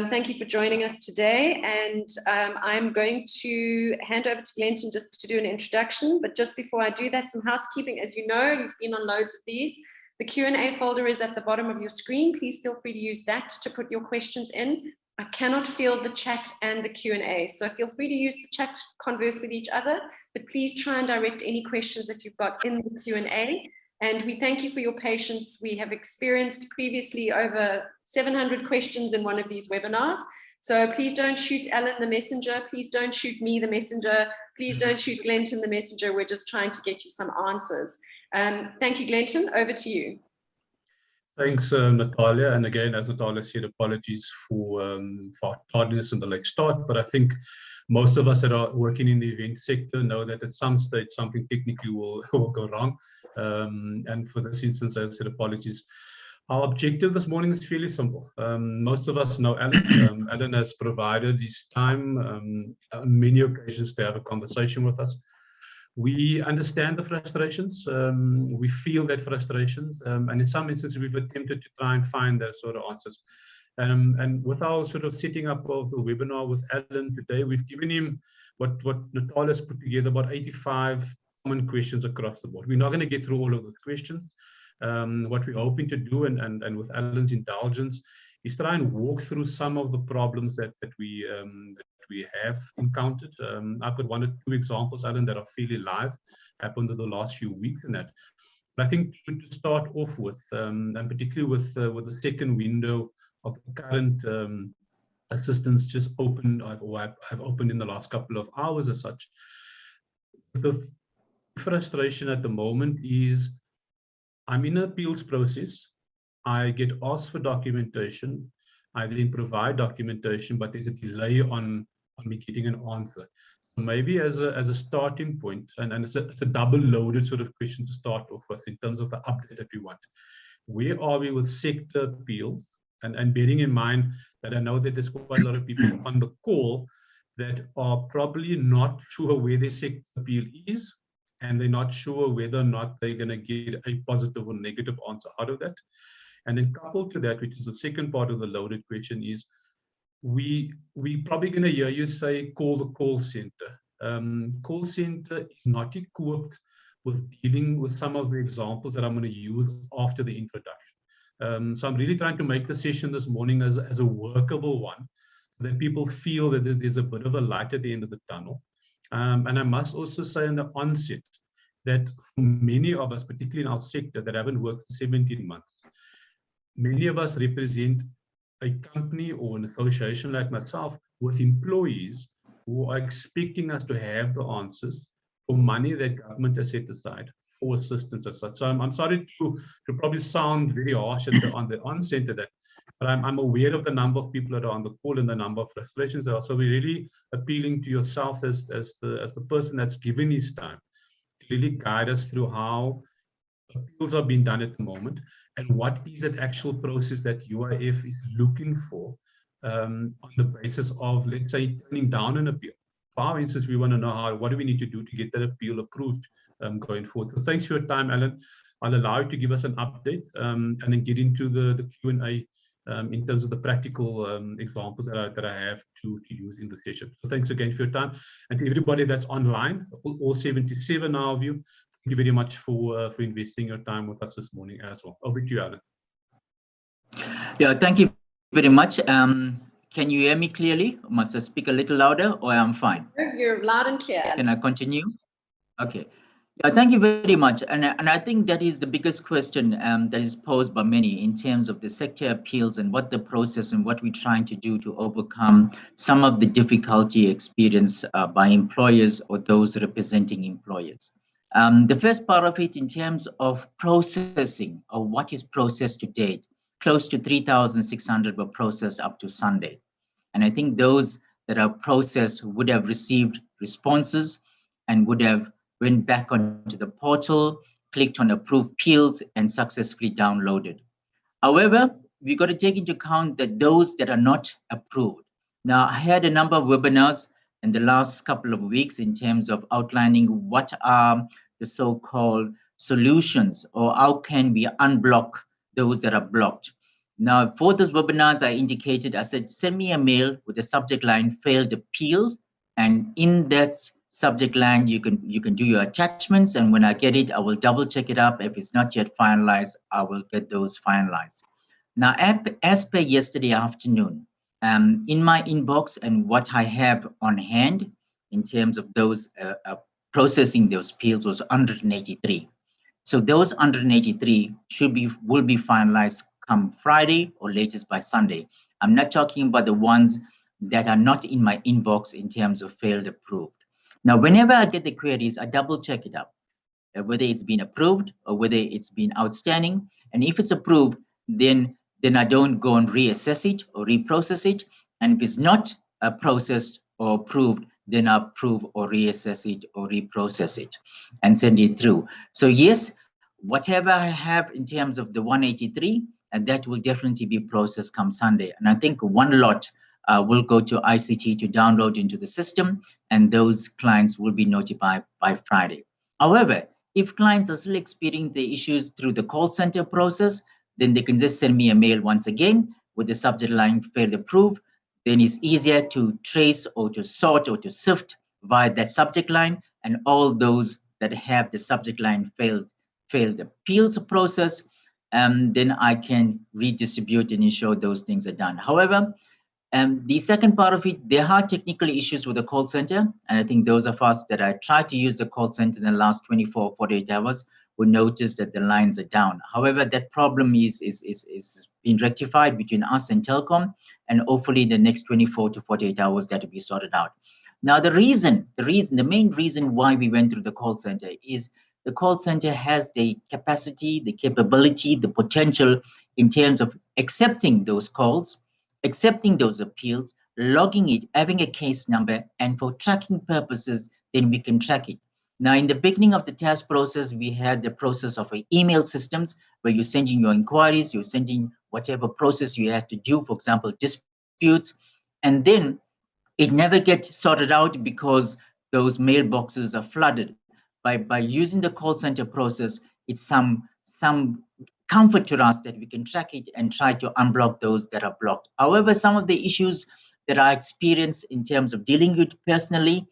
Thank you for joining us today, and I'm going to hand over to Glenton just to do an introduction, but just before I do that, some housekeeping. As you know, you've been on loads of these. The Q&A folder is at the bottom of your screen. Please feel free to use that to put your questions in. I cannot field the chat and the Q&A, so feel free to use the chat to converse with each other, but please try and direct any questions that you've got in the Q&A. And we thank you for your patience. We have experienced previously over 700 questions in one of these webinars. So please don't shoot Allan the messenger. Please don't shoot me the messenger. Please don't shoot Glenton the messenger. We're just trying to get you some answers. Thank you, Glenton. Over to you. Thanks, Natalia. And again, as Natalia said, apologies for tardiness in the late start. But I think most of us that are working in the event sector know that at some stage something technically will go wrong. And for this instance, as I said, apologies. Our objective this morning is fairly simple. Most of us know Allan. Allan has provided his time on many occasions to have a conversation with us. We understand the frustrations. We feel that frustration. And in some instances, we've attempted to try and find those sort of answers. And with our sort of setting up of the webinar with Allan today, we've given him what Natalia's put together, about 85 common questions across the board. We're not going to get through all of those questions. What we're hoping to do, and with Allan's indulgence, is try and walk through some of the problems that we have encountered. I've got 1 or 2 examples, Allan, that are fairly live, happened in the last few weeks and that. But I think to start off with, and particularly with the second window of the current assistance just opened, or have opened in the last couple of hours as such. The frustration at the moment is I'm in an appeals process. I get asked for documentation. I then provide documentation, but there's a delay on me getting an answer. So maybe as a starting point, and it's a double-loaded sort of question to start off with in terms of the update that we want. Where are we with sector appeals? And bearing in mind that I know that there's quite a lot of people on the call that are probably not sure where their sector appeal is, and they're not sure whether or not they're going to get a positive or negative answer out of that. And then coupled to that, which is the second part of the loaded question, is we probably going to hear you say, call the call center. Call center is not equipped with dealing with some of the examples that I'm going to use after the introduction. So I'm really trying to make the session this morning as a workable one, so that people feel that there's a bit of a light at the end of the tunnel. And I must also say in the onset that for many of us, particularly in our sector that haven't worked for 17 months, many of us represent a company or an association like myself with employees who are expecting us to have the answers for money that government has set aside for assistance as such. So I'm sorry to probably sound very harsh on the onset of that, but I'm aware of the number of people that are on the call and the number of frustrations there are. So we're really appealing to yourself as the person that's given his time to really guide us through how appeals are being done at the moment, and what is that actual process that UIF is looking for on the basis of, let's say, turning down an appeal. For our instance, we want to know what do we need to do to get that appeal approved going forward. So thanks for your time, Allan. I'll allow you to give us an update and then get into the Q&A in terms of the practical example that I have to use in the session. So thanks again for your time. And to everybody that's online, all 77 of you, thank you very much for investing your time with us this morning as well. Over to you, Allan. Yeah, thank you very much. Can you hear me clearly? Must I speak a little louder, or I'm fine? You're loud and clear. Can I continue? Okay. Yeah, thank you very much. And I think that is the biggest question that is posed by many in terms of the sector appeals and what the process and what we're trying to do to overcome some of the difficulty experienced by employers or those representing employers. The first part of it in terms of processing, or what is processed to date, close to 3,600 were processed up to Sunday. And I think those that are processed would have received responses and would have went back onto the portal, clicked on approve appeals, and successfully downloaded. However, we got to take into account that those that are not approved. Now, I had a number of webinars in the last couple of weeks in terms of outlining what are the so-called solutions, or how can we unblock those that are blocked. Now, for those webinars, I indicated, I said, send me a mail with the subject line failed appeal. And in that subject line, you can do your attachments. And when I get it, I will double check it up. If it's not yet finalized, I will get those finalized. Now, as per yesterday afternoon, in my inbox and what I have on hand in terms of those processing those appeals was 183. So those 183 will be finalized come Friday or latest by Sunday. I'm not talking about the ones that are not in my inbox in terms of failed approved. Now, whenever I get the queries, I double check it up, whether it's been approved or whether it's been outstanding. And if it's approved, then I don't go and reassess it or reprocess it. And if it's not processed or approved, then I approve or reassess it or reprocess it and send it through. So yes, whatever I have in terms of the 183, and that will definitely be processed come Sunday. And I think one lot will go to ICT to download into the system, and those clients will be notified by Friday. However, if clients are still experiencing the issues through the call center process, then they can just send me a mail once again with the subject line failed approved. Then it's easier to trace or to sort or to sift via that subject line, and all those that have the subject line failed appeals process, then I can redistribute and ensure those things are done. However, the second part of it, there are technical issues with the call center. And I think those of us that I tried to use the call center in the last 24, 48 hours will notice that the lines are down. However, that problem is being rectified between us and Telkom, and hopefully in the next 24 to 48 hours that will be sorted out. Now, the main reason why we went through the call center is the call center has the capacity, the capability, the potential in terms of accepting those calls, accepting those appeals, logging it, having a case number, and for tracking purposes, then we can track it. Now, in the beginning of the TERS process, we had the process of email systems where you're sending your inquiries, you're sending whatever process you have to do, for example, disputes, and then it never gets sorted out because those mailboxes are flooded. By using the call center process, it's some comfort to us that we can track it and try to unblock those that are blocked. However, some of the issues that I experience in terms of dealing with personally,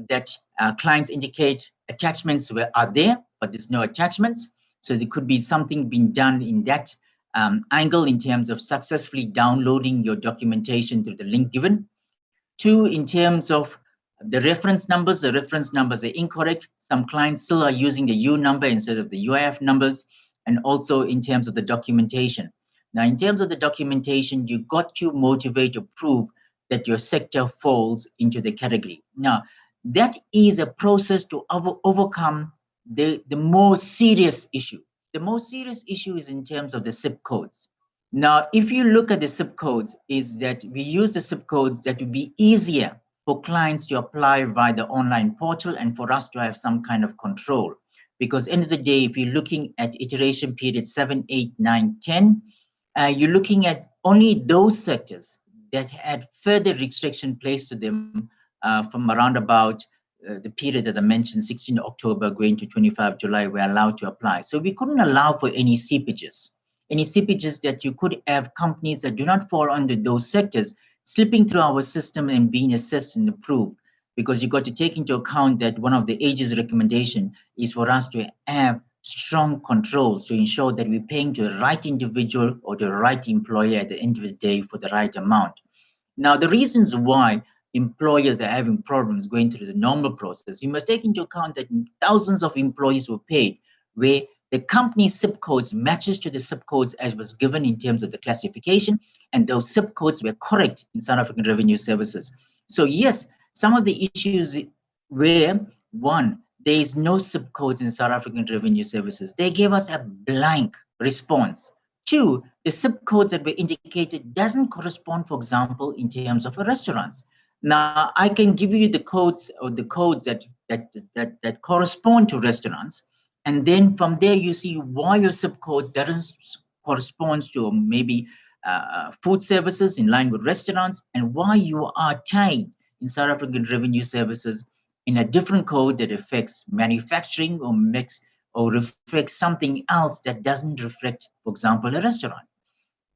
that clients indicate attachments are there, but there's no attachments. So there could be something being done in that angle in terms of successfully downloading your documentation through the link given. Two, in terms of the reference numbers are incorrect. Some clients still are using the U number instead of the UIF numbers. And also in terms of the documentation. Now, in terms of the documentation, you got to motivate or prove that your sector falls into the category. Now, that is a process to overcome the more serious issue. The most serious issue is in terms of the zip codes. Now, if you look at the zip codes, is that we use the zip codes that would be easier for clients to apply via the online portal and for us to have some kind of control. Because end of the day, if you're looking at iteration period 7, 8, 9, 10, you're looking at only those sectors that had further restriction placed to them from around about the period that I mentioned, 16 October going to 25 July, were allowed to apply. So we couldn't allow for any seepages that you could have companies that do not fall under those sectors slipping through our system and being assessed and approved. Because you got to take into account that one of the AG's recommendation is for us to have strong controls to ensure that we're paying to the right individual or the right employer at the end of the day for the right amount. Now, the reasons why employers are having problems going through the normal process, you must take into account that thousands of employees were paid where the company's zip codes matches to the zip codes as was given in terms of the classification, and those zip codes were correct in South African Revenue Services. So yes, some of the issues were, one, there is no zip codes in South African Revenue Services. They gave us a blank response. Two, the zip codes that were indicated doesn't correspond, for example, in terms of restaurants. Now, I can give you the codes or the codes that correspond to restaurants. And then from there, you see why your zip code doesn't correspond to maybe food services in line with restaurants, and why you are tagged in South African Revenue Services in a different code that affects manufacturing or reflects something else that doesn't reflect, for example, a restaurant.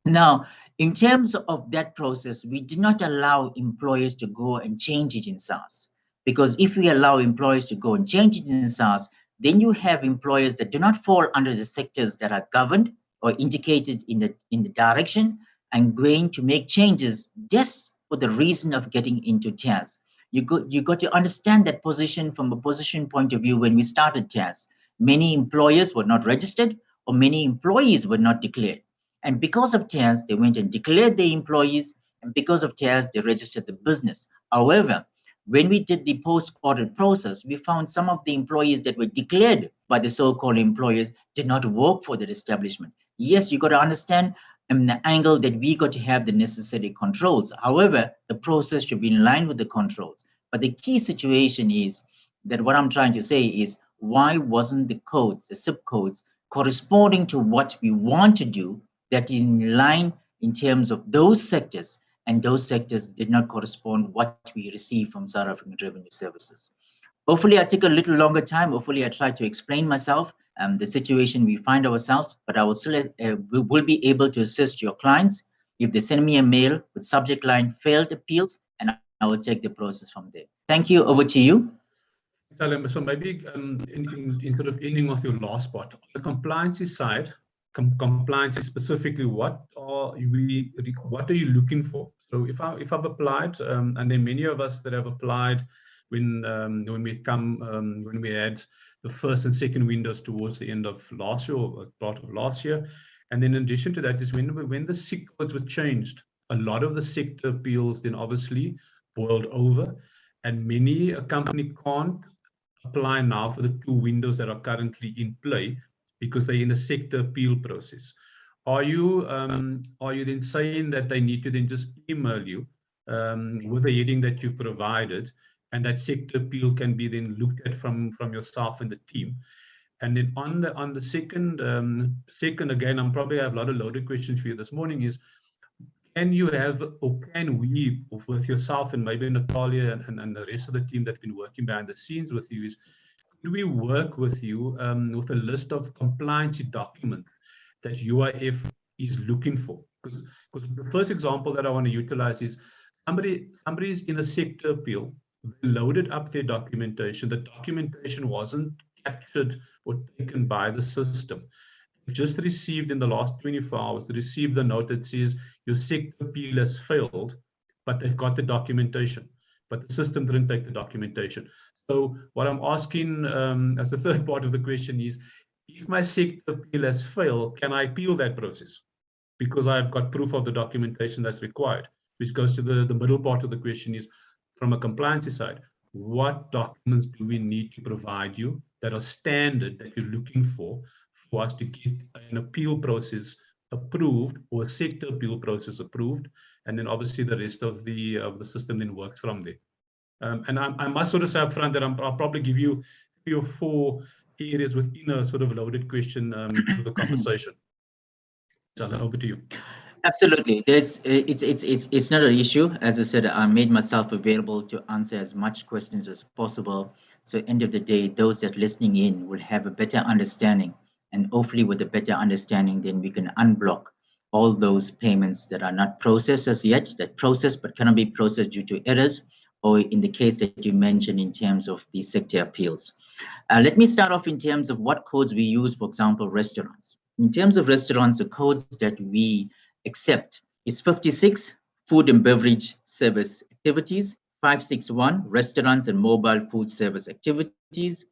Now, in terms of that process, we did not allow employers to go and change it in SAAS. Because if we allow employers to go and change it in SAAS, then you have employers that do not fall under the sectors that are governed or indicated in the direction and going to make changes just for the reason of getting into TERS. You got to understand that position from a position point of view. When we started TERS, many employers were not registered or many employees were not declared. And because of TERS, they went and declared the employees, and because of TERS, they registered the business. However, when we did the post-audit process, we found some of the employees that were declared by the so-called employers did not work for that establishment. Yes, you got to understand the angle that we got to have the necessary controls. However, the process should be in line with the controls. But the key situation is that what I'm trying to say is, why wasn't the codes, the SIP codes, corresponding to what we want to do, that is in line in terms of those sectors, and those sectors did not correspond what we receive from South African Revenue Services. Hopefully I took a little longer time. Hopefully I tried to explain myself, the situation we find ourselves, but I will still will be able to assist your clients if they send me a mail with subject line failed appeals, and I will take the process from there. Thank you. Over to you. So maybe in sort of ending with your last part, on the compliance side, compliance is specifically what are you looking for? So if I've applied, and there are many of us that have applied when we had the first and second windows towards the end of last year or part of last year, and then in addition to that is when the SIC codes were changed, a lot of the sector appeals then obviously boiled over, and many a company can't apply now for the 2 windows that are currently in play because they're in the sector appeal process. Are you then saying that they need to then just email you with the heading that you've provided, and that sector appeal can be then looked at from yourself and the team? And then on the second again, I'm probably have a lot of loaded questions for you this morning, is can you have, or can we, with yourself and maybe Natalia and the rest of the team that's been working behind the scenes with you, is could we work with you with a list of compliance documents that UIF is looking for? Because the first example that I want to utilize is somebody is in a sector appeal, they loaded up their documentation. The documentation wasn't captured or taken by the system. Just received in the last 24 hours, they received the note that says your sector appeal has failed, but they've got the documentation, but the system didn't take the documentation. So what I'm asking as the third part of the question is, if my sector appeal has failed, can I appeal that process? Because I've got proof of the documentation that's required, which goes to the middle part of the question is, from a compliance side, what documents do we need to provide you that are standard that you're looking for us to get an appeal process approved or a sector appeal process approved, and then obviously the rest of the system then works from there. And I must sort of say up front that I'll probably give you 3 or 4 areas within a sort of loaded question for the conversation. So over to you. Absolutely, it's not an issue. As I said, I made myself available to answer as much questions as possible. So at the end of the day, those that are listening in will have a better understanding, and hopefully with a better understanding, then we can unblock all those payments that are not processed as yet, that processed but cannot be processed due to errors, or in the case that you mentioned in terms of the sector appeals. Let me start off in terms of what codes we use, for example, restaurants. In terms of restaurants, the codes that we accept is 56, food and beverage service activities, 561, restaurants and mobile food service activities,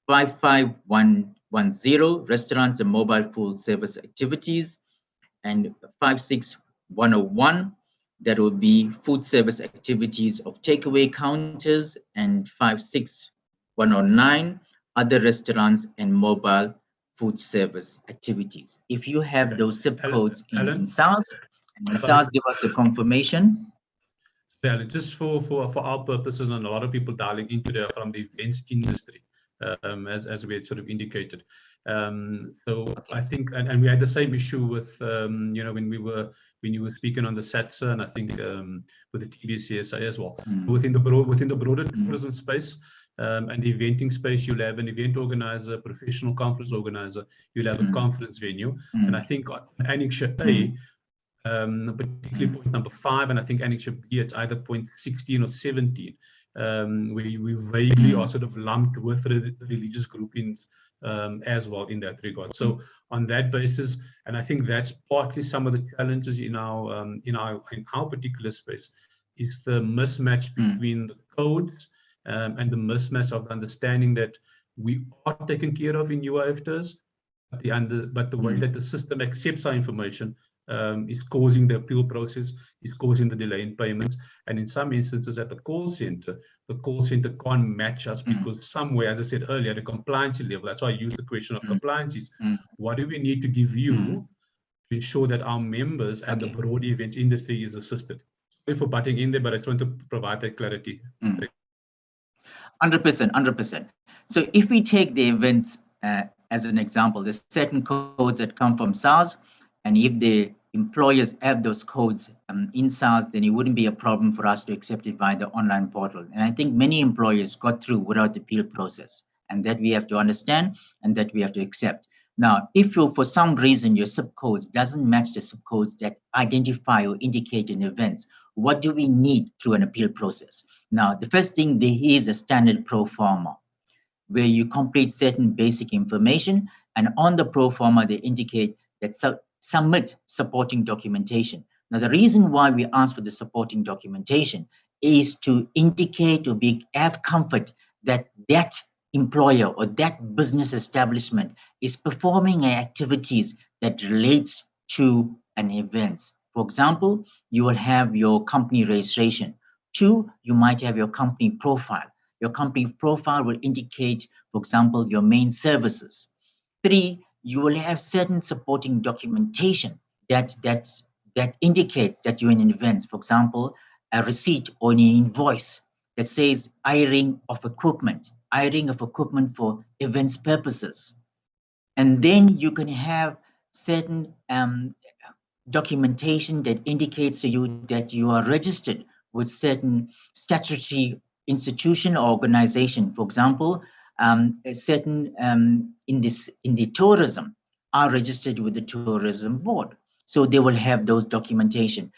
55110, restaurants and mobile food service activities, and 56101, that will be food service activities of takeaway counters, and 56109, other restaurants and mobile food service activities. If you have those zip codes in SAAS, and when SAAS give us a confirmation. Yeah, just for our purposes, and a lot of people dialing into there from the events industry, as we had sort of indicated. So I think, and we had the same issue with, when you were speaking on the SAACI, and I think with the TBCSA as well. Within the broader tourism space, and the eventing space, you'll have an event organizer, professional conference organizer, you'll have a conference venue. And I think on Annexure A, particularly point number 5, and I think Annexure B, it's either point 16 or 17, we vaguely are sort of lumped with the religious groupings as well in that regard. So on that basis, and I think that's partly some of the challenges in our particular space, is the mismatch between the codes and the mismatch of understanding that we are taken care of in UIF TERS, but the way that the system accepts our information is causing the appeal process, is causing the delay in payments, and in some instances at the call center can't match us because somewhere, as I said earlier, at a compliance level, that's why I use the question of compliance is, what do we need to give you to ensure that our members and the broad events industry is assisted? Sorry for butting in there, but I just want to provide that clarity. 100%. So if we take the events as an example, there's certain codes that come from SARS, and if the employers have those codes in SARS, then it wouldn't be a problem for us to accept it via the online portal. And I think many employers got through without the appeal process, and that we have to understand and that we have to accept. Now, if you, for some reason, your subcodes doesn't match the subcodes that identify or indicate an events, what do we need through an appeal process? Now, the first thing, there is a standard pro forma where you complete certain basic information, and on the pro forma, they indicate that submit supporting documentation. Now, the reason why we ask for the supporting documentation is to indicate or have comfort that that employer or that business establishment is performing activities that relates to an event. For example, you will have your company registration. 2, you might have your company profile. Your company profile will indicate, for example, your main services. 3, you will have certain supporting documentation that indicates that you're in an event. For example, a receipt or an invoice that says hiring of equipment for events purposes. And then you can have certain documentation that indicates to you that you are registered with certain statutory institution or organization. For example, a certain in the tourism are registered with the tourism board. So they will have those documentation.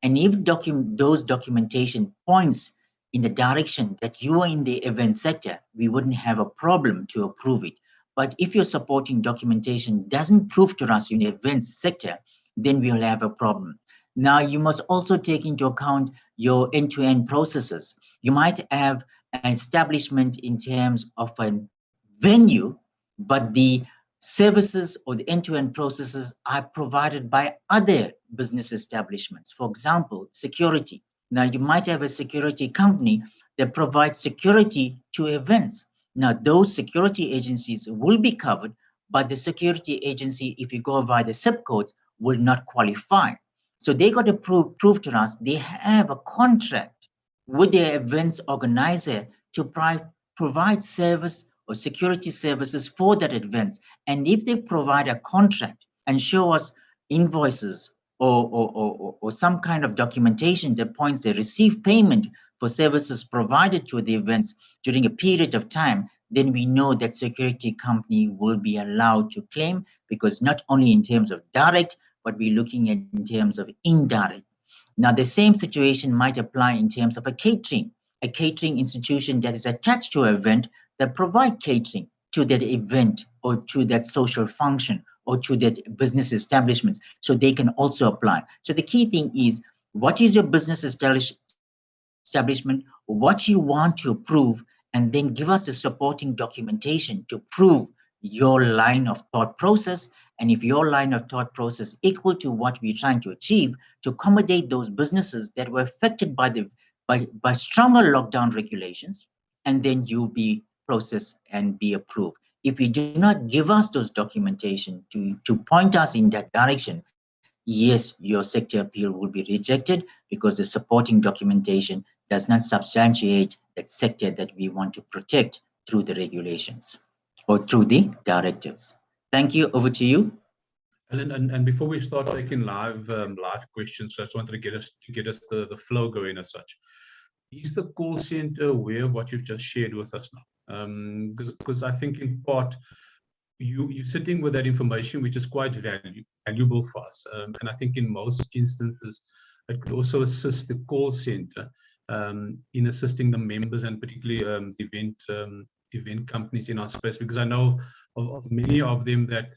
And if those documentation points in the direction that you are in the event sector, we wouldn't have a problem to approve it. But if your supporting documentation doesn't prove to us in the events sector, then we'll have a problem. Now, you must also take into account your end-to-end processes. You might have an establishment in terms of a venue, but the services or the end-to-end processes are provided by other business establishments. For example, security. Now, you might have a security company that provides security to events. Now, those security agencies will be covered, but the security agency, if you go via the subcodes, will not qualify. So they got to prove to us they have a contract with their events organizer to provide service or security services for that event. And if they provide a contract and show us invoices or some kind of documentation that points they receive payment for services provided to the events during a period of time, then we know that security company will be allowed to claim, because not only in terms of direct, but we're looking at in terms of indirect. Now, the same situation might apply in terms of a catering institution that is attached to an event that provide catering to that event or to that social function or to that business establishments, so they can also apply. So the key thing is, what is your business establishment, what you want to approve, and then give us the supporting documentation to prove your line of thought process. And if your line of thought process equal to what we're trying to achieve, to accommodate those businesses that were affected by stronger lockdown regulations, and then you'll be processed and be approved. If you do not give us those documentation to point us in that direction, yes, your sector appeal will be rejected, because the supporting documentation does not substantiate that sector that we want to protect through the regulations or through the directives. Thank you. Over to you. And before we start taking live questions, I just wanted to get us the flow going as such. Is the call center aware of what you've just shared with us now? Because I think in part you're sitting with that information, which is quite valuable for us. And I think in most instances, it could also assist the call center in assisting the members and particularly event companies in our space, because I know of many of them that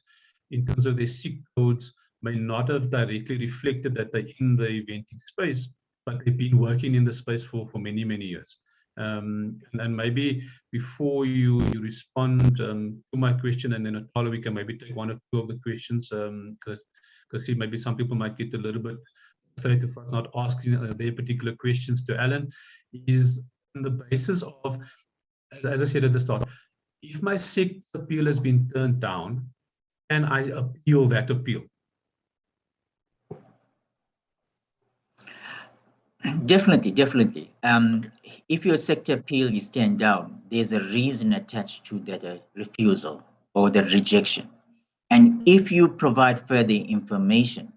in terms of their SIC codes may not have directly reflected that they're in the eventing space, but they've been working in the space for many, many years. And maybe before you respond to my question, and then Natalie, we can maybe take one or two of the questions, because maybe some people might get a little bit frustrated for us not asking their particular questions to Allan, is on the basis of, as I said at the start, if my SIC appeal has been turned down, can I appeal that appeal? Definitely. If your sector appeal is turned down, there's a reason attached to that refusal or the rejection. And if you provide further information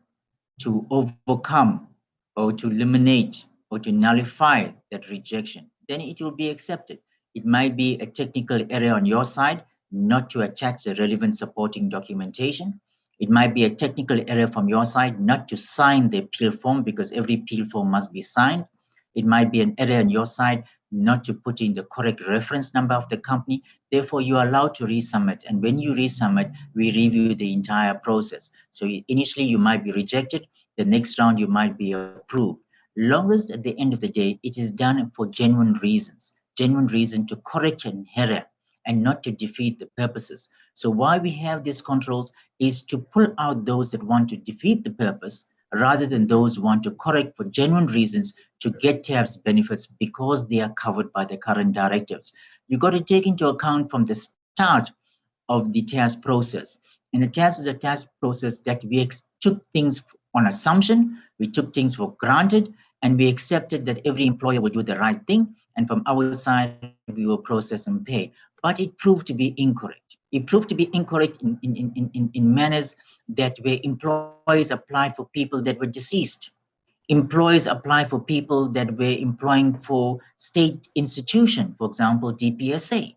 to overcome or to eliminate or to nullify that rejection, then it will be accepted. It might be a technical error on your side, not to attach the relevant supporting documentation. It might be a technical error from your side not to sign the appeal form, because every appeal form must be signed. It might be an error on your side not to put in the correct reference number of the company. Therefore, you are allowed to resubmit. And when you resubmit, we review the entire process. So initially, you might be rejected. The next round, you might be approved. Long as at the end of the day, it is done for genuine reasons to correct an error and not to defeat the purposes. So why we have these controls is to pull out those that want to defeat the purpose rather than those who want to correct for genuine reasons to get TERS benefits because they are covered by the current directives. You got to take into account from the start of the TERS process. And the TERS is a TERS process that we took things on assumption, we took things for granted, and we accepted that every employer would do the right thing. And from our side, we will process and pay. But it proved to be incorrect. It proved to be incorrect in manners that where employees applied for people that were deceased. Employees applied for people that were employing for state institution, for example, DPSA.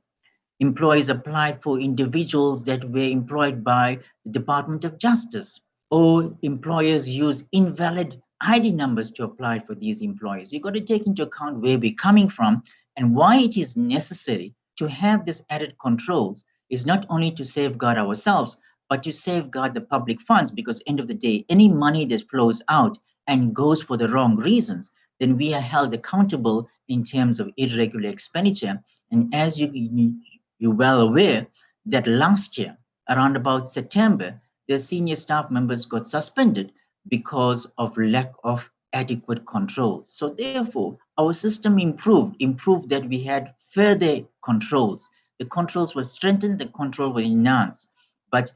Employees applied for individuals that were employed by the Department of Justice, or employers use invalid ID numbers to apply for these employees. You've got to take into account where we're coming from and why it is necessary to have this added controls is not only to safeguard ourselves, but to safeguard the public funds, because end of the day, any money that flows out and goes for the wrong reasons, then we are held accountable in terms of irregular expenditure. And as you're well aware that last year, around about September, the senior staff members got suspended because of lack of adequate controls. So therefore, our system improved that we had further controls. The controls were strengthened, the control were enhanced. But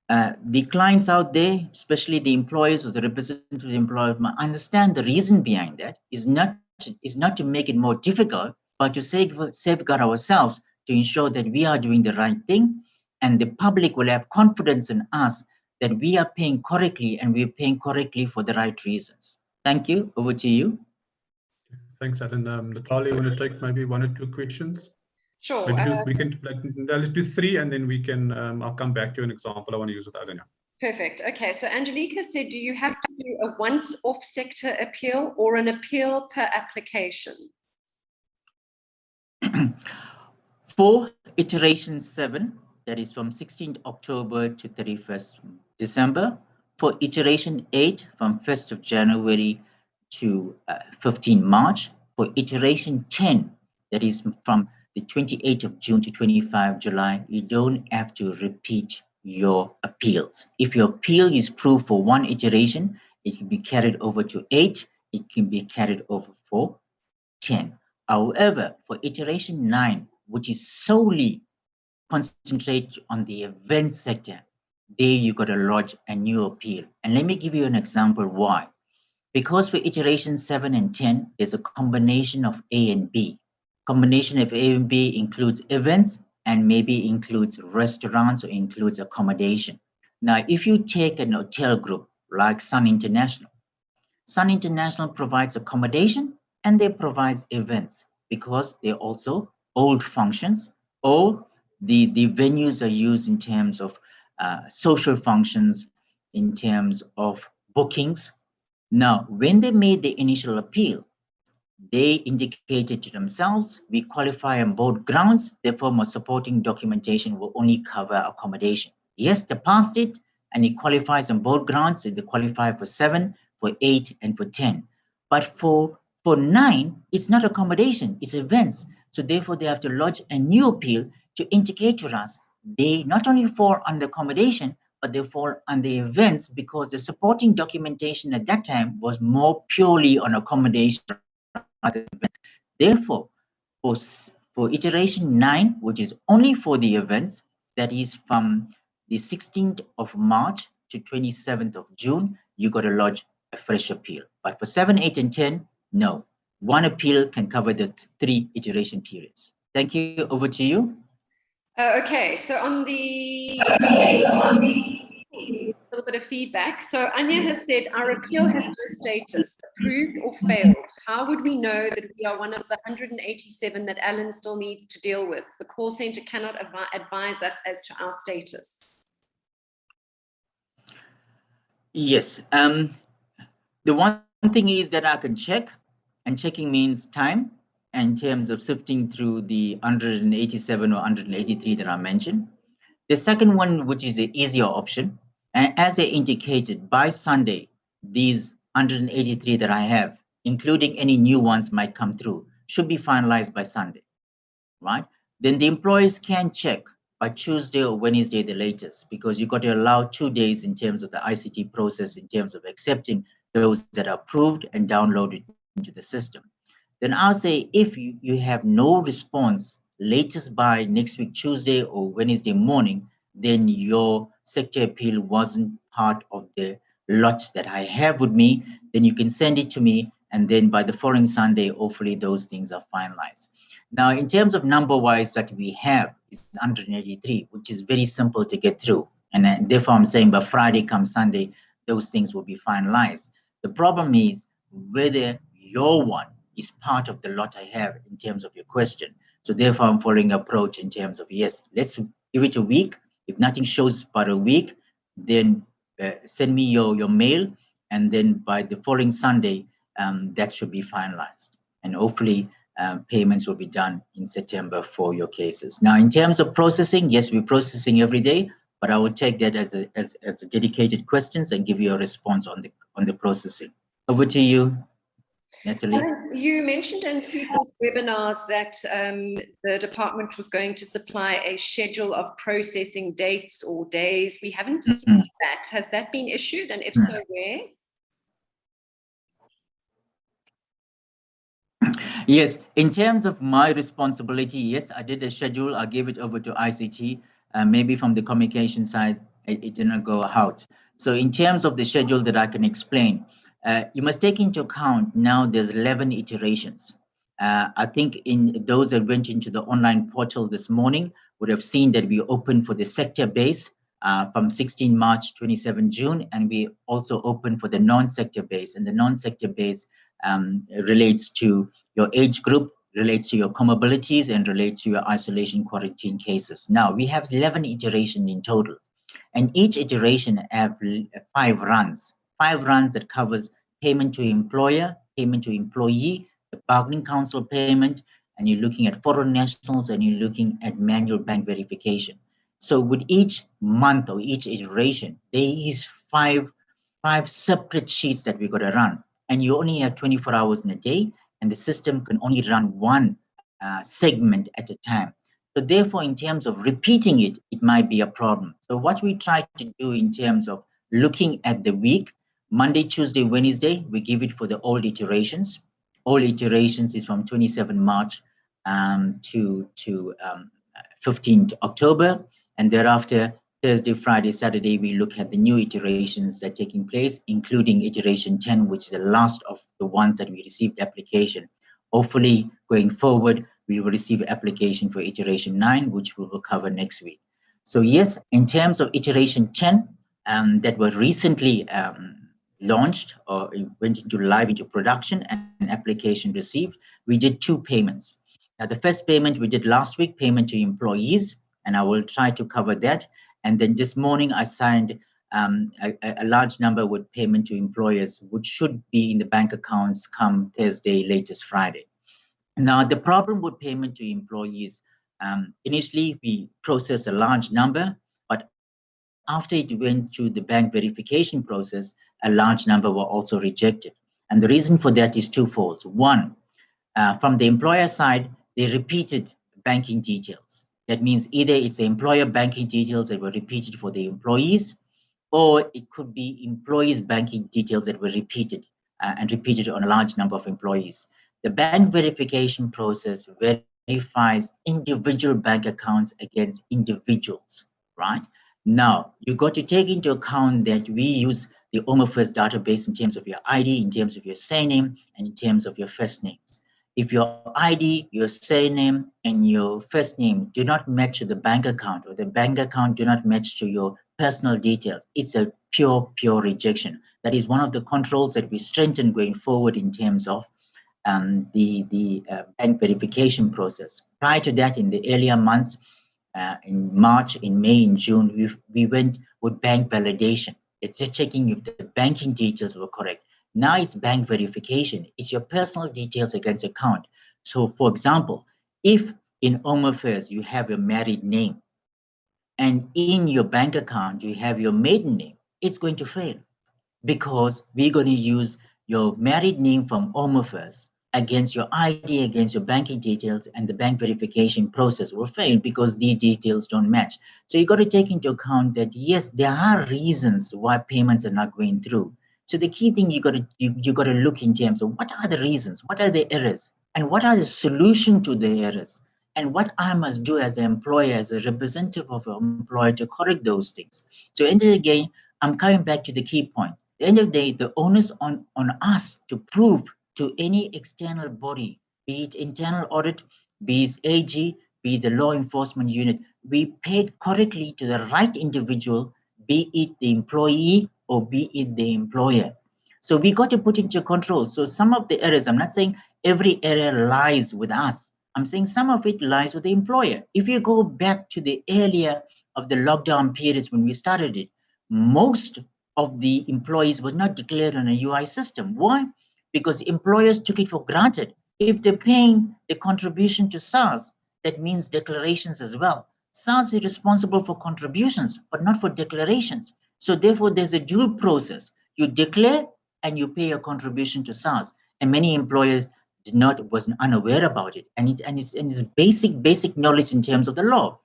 the clients out there, especially the employers or the representative of the employer, understand the reason behind that is not to make it more difficult, but to safeguard ourselves to ensure that we are doing the right thing, and the public will have confidence in us that we are paying correctly and we're paying correctly for the right reasons. Thank you. Over to you. Thanks, Allan. Natalie, you want to take maybe one or two questions? Sure. We can let's do three, and then we can. I'll come back to an example I want to use with Allan. Perfect. Okay. So Angelica said, do you have to do a once-off sector appeal or an appeal per application? For iteration 7, that is from 16th October to 31st December. For iteration 8, from 1st of January to 15 March. For iteration 10, that is from the 28th of June to 25 July, you don't have to repeat your appeals. If your appeal is proved for one iteration, it can be carried over to 8, it can be carried over for 10. However, for iteration 9, which is solely concentrated on the event sector, there you got to lodge a new appeal. And let me give you an example why. Because for iteration 7 and 10, there's a combination of A and B. Combination of A and B includes events and maybe includes restaurants or includes accommodation. Now, if you take an hotel group like Sun International provides accommodation and they provides events because they also hold functions or The venues are used in terms of social functions, in terms of bookings. Now, when they made the initial appeal, they indicated to themselves, we qualify on both grounds, therefore my supporting documentation will only cover accommodation. Yes, they passed it, and it qualifies on both grounds, so they qualify for 7, for 8, and for 10. But for 9, it's not accommodation, it's events. So therefore they have to lodge a new appeal to indicate to us they not only fall under accommodation, but they fall under events, because the supporting documentation at that time was more purely on accommodation. Therefore, for iteration 9, which is only for the events, that is from the 16th of March to 27th of June, you got to lodge a fresh appeal. But for 7, 8, and 10, no. One appeal can cover the 3 iteration periods. Thank you. Over to you. Okay, so on the a little bit of feedback. So Anya has said, our appeal has no status, approved or failed. How would we know that we are one of the 187 that Allan still needs to deal with? The call center cannot advise us as to our status. Yes. The one thing is that I can check, and checking means time, in terms of sifting through the 187 or 183 that I mentioned. The second one, which is the easier option, and as I indicated, by Sunday, these 183 that I have, including any new ones might come through, should be finalized by Sunday, right? Then the employers can check by Tuesday or Wednesday the latest, because you've got to allow 2 days in terms of the ICT process, in terms of accepting those that are approved and downloaded into the system. Then I'll say, if you have no response latest by next week, Tuesday or Wednesday morning, then your sector appeal wasn't part of the lot that I have with me. Then you can send it to me, and then by the following Sunday, hopefully those things are finalized. Now, in terms of number-wise that we have is 183, which is very simple to get through. And therefore, I'm saying by Friday come Sunday, those things will be finalized. The problem is whether your one is part of the lot I have in terms of your question. So therefore, I'm following approach in terms of, yes, let's give it a week. If nothing shows by a week, then send me your mail. And then by the following Sunday, that should be finalized. And hopefully, payments will be done in September for your cases. Now, in terms of processing, yes, we're processing every day, but I will take that as a dedicated questions and give you a response on the processing. Over to you, Natalie. You mentioned in previous webinars that the department was going to supply a schedule of processing dates or days. We haven't seen that. Has that been issued? And if so, where? Yes, in terms of my responsibility, yes, I did a schedule. I gave it over to ICT. Maybe from the communication side, it didn't go out. So in terms of the schedule that I can explain, you must take into account now there's 11 iterations. I think in those that went into the online portal this morning would have seen that we opened for the sector base from 16 March, 27 June, and we also open for the non-sector base. And the non-sector base relates to your age group, relates to your comorbidities, and relates to your isolation quarantine cases. Now, we have 11 iterations in total, and each iteration have 5 runs. 5 runs that covers payment to employer, payment to employee, the bargaining council payment, and you're looking at foreign nationals, and you're looking at manual bank verification. So with each month or each iteration, there is five separate sheets that we're going to run. And you only have 24 hours in a day, and the system can only run one segment at a time. So therefore, in terms of repeating it, it might be a problem. So what we try to do in terms of looking at the week, Monday, Tuesday, Wednesday, we give it for the old iterations. All iterations is from 27 March to 15th October. And thereafter, Thursday, Friday, Saturday, we look at the new iterations that are taking place, including iteration 10, which is the last of the ones that we received application. Hopefully, going forward, we will receive application for iteration 9, which we will cover next week. So yes, in terms of iteration 10, that were recently launched or went into production and application received, we did 2 payments. Now, the first payment we did last week, payment to employees, and I will try to cover that. And then this morning I signed a large number with payment to employers, which should be in the bank accounts come Thursday, latest Friday. Now, the problem with payment to employees, initially we processed a large number, but after it went through the bank verification process, a large number were also rejected. And the reason for that is twofold. One, from the employer side, they repeated banking details. That means either it's the employer banking details that were repeated for the employees, or it could be employees' banking details that were repeated and repeated on a large number of employees. The bank verification process verifies individual bank accounts against individuals, right? Now, you got to take into account that we use the OMFS database in terms of your ID, in terms of your surname, and in terms of your first names. If your ID, your surname, and your first name do not match to the bank account, or the bank account do not match to your personal details, it's a pure rejection. That is one of the controls that we strengthen going forward in terms of the bank verification process. Prior to that, in the earlier months, in March, in May, in June, we went with bank validation. It's just checking if the banking details were correct. Now it's bank verification. It's your personal details against account. So, for example, if in Home Affairs you have your married name, and in your bank account you have your maiden name, it's going to fail, because we're going to use your married name from Home Affairs against your ID, against your banking details, and the bank verification process will fail because these details don't match. So you got to take into account that yes, there are reasons why payments are not going through. So the key thing you got to look in terms of what are the reasons, what are the errors, and what are the solution to the errors, and what I must do as an employer, as a representative of an employer, to correct those things. So end of the day, I'm coming back to the key point. At the end of the day, the onus on us to prove to any external body, be it internal audit, be it AG, be it the law enforcement unit, we paid correctly to the right individual, be it the employee or be it the employer. So we got to put into control. So some of the errors, I'm not saying every error lies with us. I'm saying some of it lies with the employer. If you go back to the earlier of the lockdown periods when we started it, most of the employees were not declared on a UI system. Why? Because employers took it for granted. If they're paying the contribution to SARS, that means declarations as well. SARS is responsible for contributions, but not for declarations. So therefore, there's a dual process. You declare and you pay a contribution to SARS. And many employers wasn't unaware about it. And it's basic knowledge in terms of the law.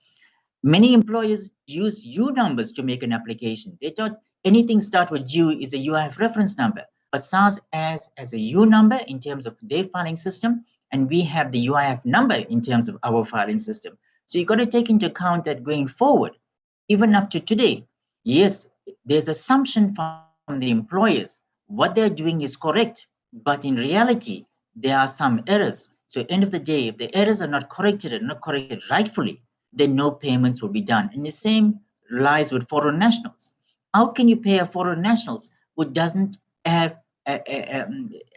Many employers use U numbers to make an application. They thought anything start with U is a UIF reference number, but SARS as a U number in terms of their filing system, and we have the UIF number in terms of our filing system. So you got to take into account that going forward, even up to today, yes, there's assumption from the employers what they're doing is correct, but in reality, there are some errors. So at the end of the day, if the errors are not corrected and not corrected rightfully, then no payments will be done. And the same lies with foreign nationals. How can you pay a foreign nationals who doesn't have a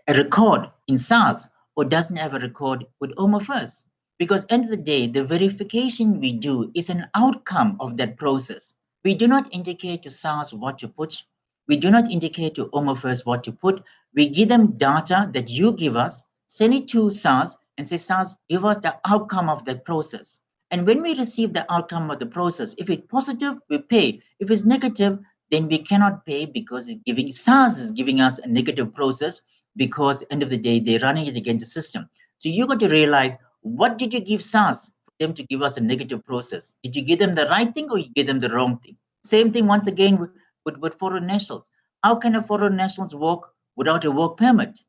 record in SARS or doesn't have a record with Home Affairs? Because at the end of the day, the verification we do is an outcome of that process. We do not indicate to SARS what to put. We do not indicate to Home Affairs what to put. We give them data that you give us, send it to SARS and say, SARS, give us the outcome of that process. And when we receive the outcome of the process, if it's positive, we pay. If it's negative, then we cannot pay because SARS is giving us a negative process, because at the end of the day, they're running it against the system. So you got to realize, what did you give SARS for them to give us a negative process? Did you give them the right thing or you give them the wrong thing? Same thing once again with foreign nationals. How can a foreign nationals work without a work permit?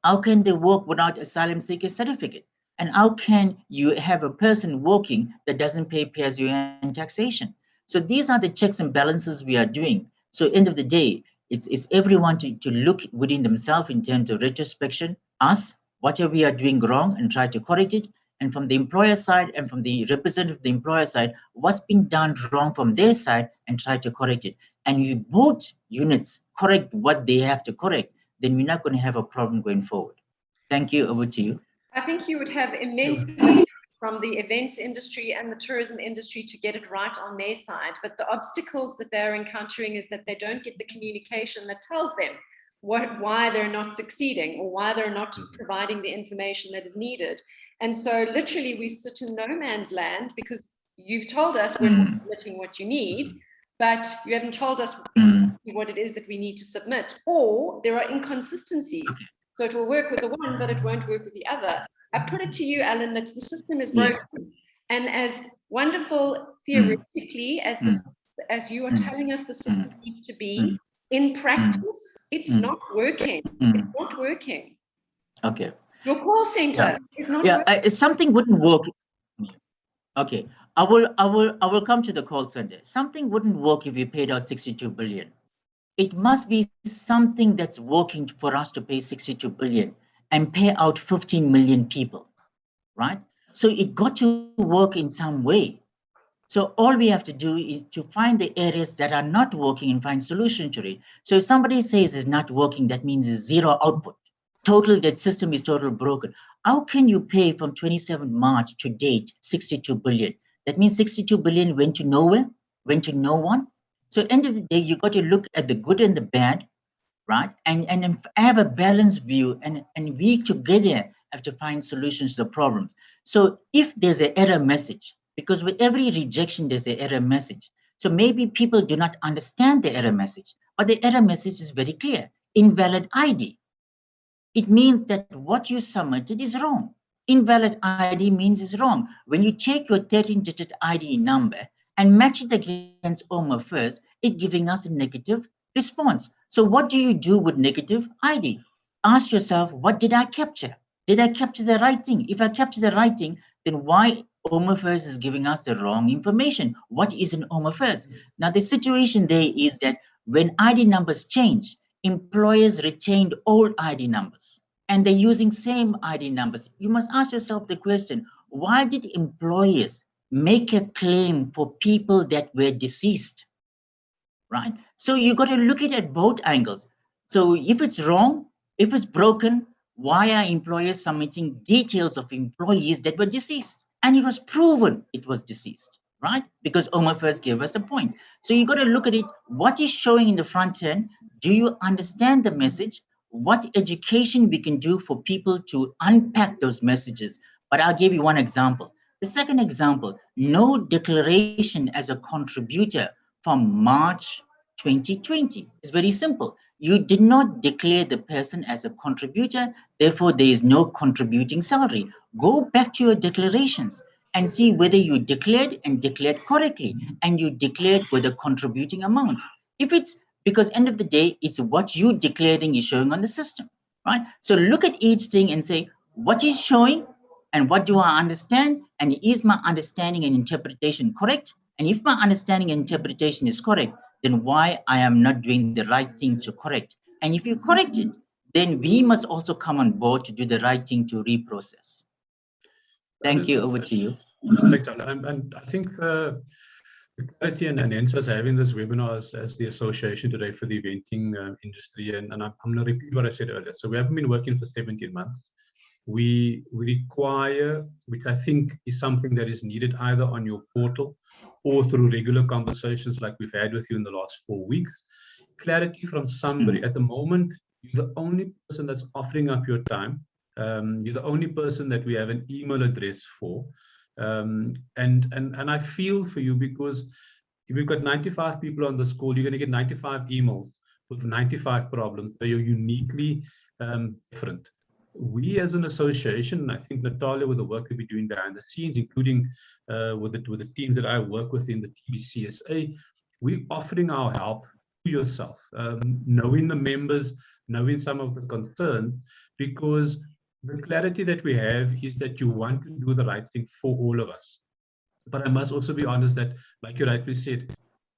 How can they work without asylum seeker certificate? And how can you have a person working that doesn't pay pay-as-you-earn taxation? So these are the checks and balances we are doing. So end of the day, it's everyone to look within themselves in terms of retrospection, us, whatever we are doing wrong and try to correct it. And from the employer side and from the representative of the employer side, what's been done wrong from their side and try to correct it. And if both units correct what they have to correct, then we're not going to have a problem going forward. Thank you. Over to you. I think you would have immense from the events industry and the tourism industry to get it right on their side. But the obstacles that they're encountering is that they don't get the communication that tells them why they're not succeeding or why they're not providing the information that is needed. And so literally we sit in no man's land because you've told us we're not submitting what you need, but you haven't told us what it is that we need to submit, or there are inconsistencies. Okay. So it will work with the one, but it won't work with the other. I put it to you, Allan, that the system is broken. Yes. And as wonderful theoretically as you are telling us the system needs to be, in practice, it's not working. It's not working. Okay. Your call center is not working. Something wouldn't work. Okay. I will come to the call center. Something wouldn't work if you paid out 62 billion. It must be something that's working for us to pay 62 billion and pay out 15 million people, right? So it got to work in some way. So all we have to do is to find the areas that are not working and find solution to it. So if somebody says it's not working, that means it's zero output. That system is totally broken. How can you pay from 27 March to date 62 billion? That means 62 billion went to nowhere, went to no one. So at the end of the day, you got to look at the good and the bad, right? And have a balanced view, and we together have to find solutions to the problems. So if there's an error message, because with every rejection, there's an error message. So maybe people do not understand the error message, but the error message is very clear: invalid ID. It means that what you submitted is wrong. Invalid ID means it's wrong. When you check your 13-digit ID number and match it against Home Affairs, it's giving us a negative response. So what do you do with negative ID? Ask yourself, what did I capture? Did I capture the right thing? If I capture the right thing, then why Home Affairs is giving us the wrong information? What is in Home Affairs? Now, the situation there is that when ID numbers change, employers retained old ID numbers and they're using same ID numbers. You must ask yourself the question, why did employers make a claim for people that were deceased, right? So you got to look at it at both angles. So if it's wrong, if it's broken, why are employers submitting details of employees that were deceased? And it was proven it was deceased, right? Because Home Affairs gave us a point. So you got to look at it, what is showing in the front end? Do you understand the message? What education we can do for people to unpack those messages? But I'll give you one example. The second example, no declaration as a contributor from March 2020. It's very simple. You did not declare the person as a contributor, therefore there is no contributing salary. Go back to your declarations and see whether you declared correctly and you declared with a contributing amount. If it's because end of the day, it's what you declaring is showing on the system, right? So look at each thing and say, what is showing and what do I understand? And is my understanding and interpretation correct? And if my understanding and interpretation is correct, then why I am not doing the right thing to correct? And if you correct it, then we must also come on board to do the right thing to reprocess. Thank you. Over to you. Thanks, Allan. And I think the clarity and NSAS having this webinar as the association today for the eventing industry, and I'm going to repeat what I said earlier. So we haven't been working for 17 months. We require, which I think is something that is needed either on your portal or through regular conversations like we've had with you in the last 4 weeks, clarity from somebody. At the moment, you're the only person that's offering up your time. You're the only person that we have an email address for. And I feel for you, because if we've got 95 people on this call, you're going to get 95 emails with 95 problems. So you're uniquely different. We as an association, I think Natalia, with the work that we're doing behind the scenes, including with the teams that I work with in the TBCSA, we're offering our help to yourself, knowing the members, knowing some of the concerns, because the clarity that we have is that you want to do the right thing for all of us. But I must also be honest that, like you rightly said,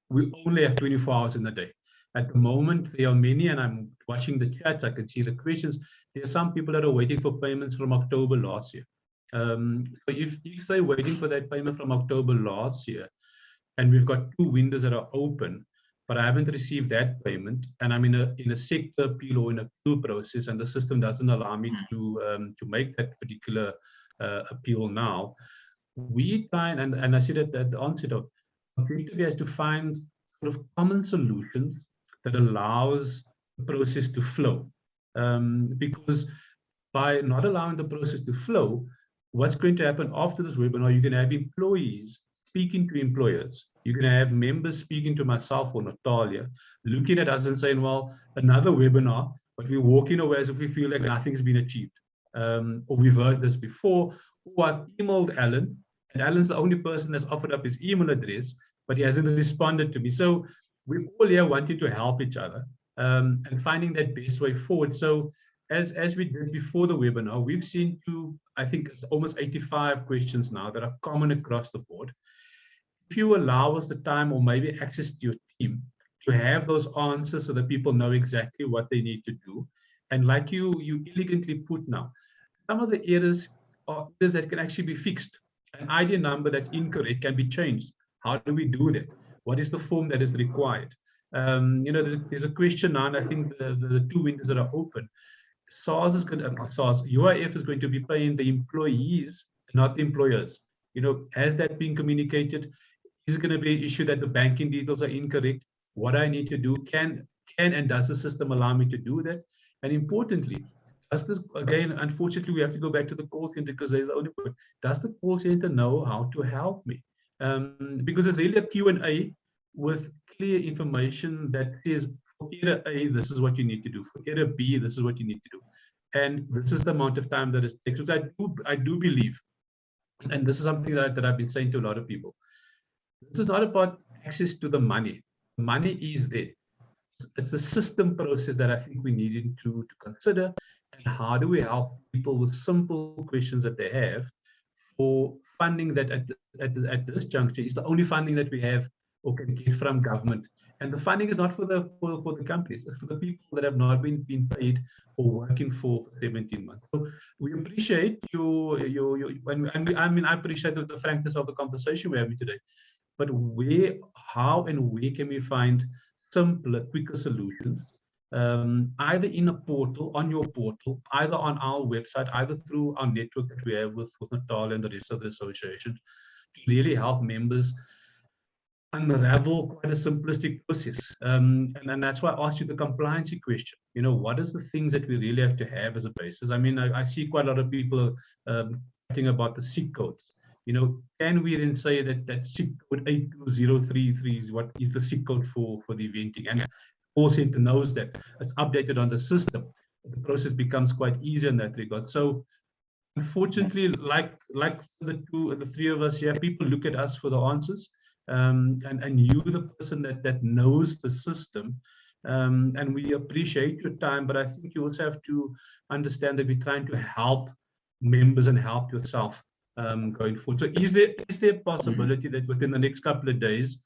we only have 24 hours in the day. At the moment, there are many, and I'm watching the chat, I can see the questions. There are some people that are waiting for payments from October last year. So if they're waiting for that payment from October last year, and we've got 2 windows that are open, but I haven't received that payment, and I'm in a sector appeal or in a appeal process, and the system doesn't allow me to make that particular appeal now, we try, and I said at the onset of objective is to find sort of common solutions that allows the process to flow. Because by not allowing the process to flow, what's going to happen after this webinar, you're going to have employees speaking to employers. You're going to have members speaking to myself or Natalia, looking at us and saying, well, another webinar, but we're walking away as if we feel like nothing's been achieved. Or we've heard this before, or I've emailed Allan, and Allan's the only person that's offered up his email address, but he hasn't responded to me. So we're all here wanting to help each other and finding that best way forward. So as we did before the webinar, we've seen I think it's almost 85 questions now that are common across the board. If you allow us the time or maybe access to your team to have those answers so that people know exactly what they need to do. And like you elegantly put now, some of the errors are errors that can actually be fixed. An ID number that's incorrect can be changed. How do we do that? What is the form that is required? There's a question now, and I think the two windows that are open. SARS is going to, UIF is going to be paying the employees, not the employers. Has that been communicated? Is it going to be an issue that the banking details are incorrect? What I need to do, can and does the system allow me to do that? And importantly, does this, again, unfortunately, we have to go back to the call center because they're the only one. Does the call center know how to help me? Because it's really a Q&A with clear information that says, for error A, this is what you need to do. For error B, this is what you need to do. And this is the amount of time that it takes. So I do believe, and this is something that I've been saying to a lot of people, this is not about access to the money. The money is there. It's the system process that I think we needed to consider. And how do we help people with simple questions that they have for funding that at this juncture is the only funding that we have or can get from government. And the funding is not for the companies, it's for the people that have not been paid or working for 17 months. So we appreciate I appreciate the frankness of the conversation we're having today. But how and where can we find simpler, quicker solutions, either in a portal, on your portal, either on our website, either through our network that we have with Natalia and the rest of the association, to really help members unravel quite a simplistic process. And that's why I asked you the compliancy question. What is the things that we really have to have as a basis? I mean, I see quite a lot of people talking about the SIC codes. Can we then say that SIC code 82033 is what is the SIC code for the eventing? And the call center knows that it's updated on the system. The process becomes quite easier in that regard. So unfortunately, like the three of us here, people look at us for the answers. And you, the person that knows the system, and we appreciate your time, but I think you also have to understand that we're trying to help members and help yourself going forward. So is there a possibility that within the next couple of days,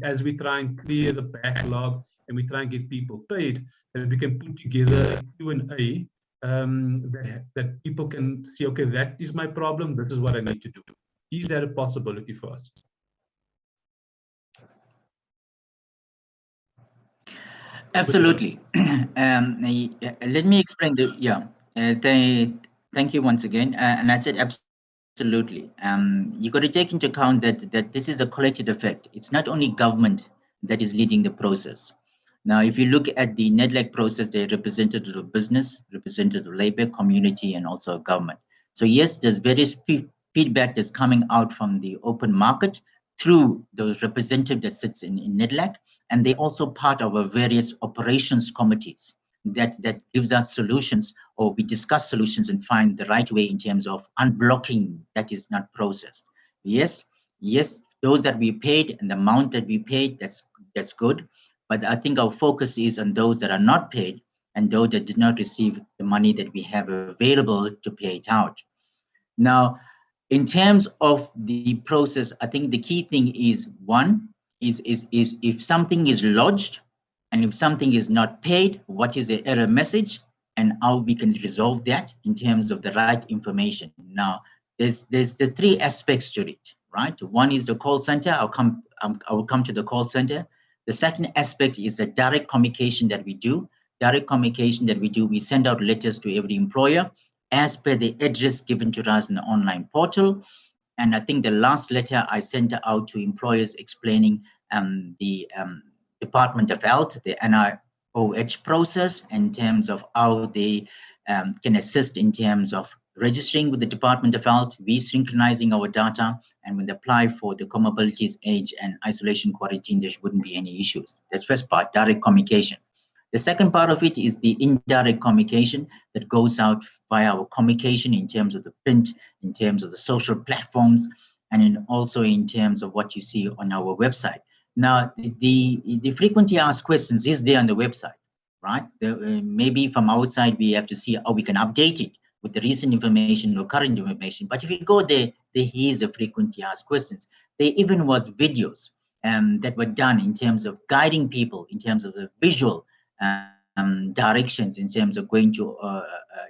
as we try and clear the backlog and we try and get people paid, that we can put together a Q&A that people can say, okay, that is my problem, this is what I need to do. Is that a possibility for us? Absolutely. Let me explain thank you once again. And I said absolutely. You got to take into account that this is a collective effect. It's not only government that is leading the process. Now, if you look at the NEDLAC process, they're representative of business, representative of labor, community, and also government. So yes, there's various feedback that's coming out from the open market through those representatives that sits in NEDLAC. And they're also part of our various operations committees that gives us solutions, or we discuss solutions and find the right way in terms of unblocking that is not processed. Yes, those that we paid and the amount that we paid, that's good. But I think our focus is on those that are not paid and those that did not receive the money that we have available to pay it out. Now, in terms of the process, I think the key thing is one, is if something is lodged and if something is not paid, what is the error message and how we can resolve that in terms of the right information. Now, there's the three aspects to it, right? One is the call center. I will come to the call center. The second aspect is the direct communication that we do. We send out letters to every employer as per the address given to us in the online portal. And I think the last letter I sent out to employers explaining the Department of Health, the NIOH process in terms of how they can assist in terms of registering with the Department of Health, re-synchronizing our data, and when they apply for the comorbidities, age, and isolation quarantine, there wouldn't be any issues. That's first part, direct communication. The second part of it is the indirect communication that goes out via our communication in terms of the print, in terms of the social platforms, and also in terms of what you see on our website. Now, the frequently asked questions is there on the website, right? Maybe from outside, we have to see how we can update it with the recent information or current information. But if you go there, there is a frequently asked questions. There even was videos that were done in terms of guiding people, in terms of the visual directions, in terms of going to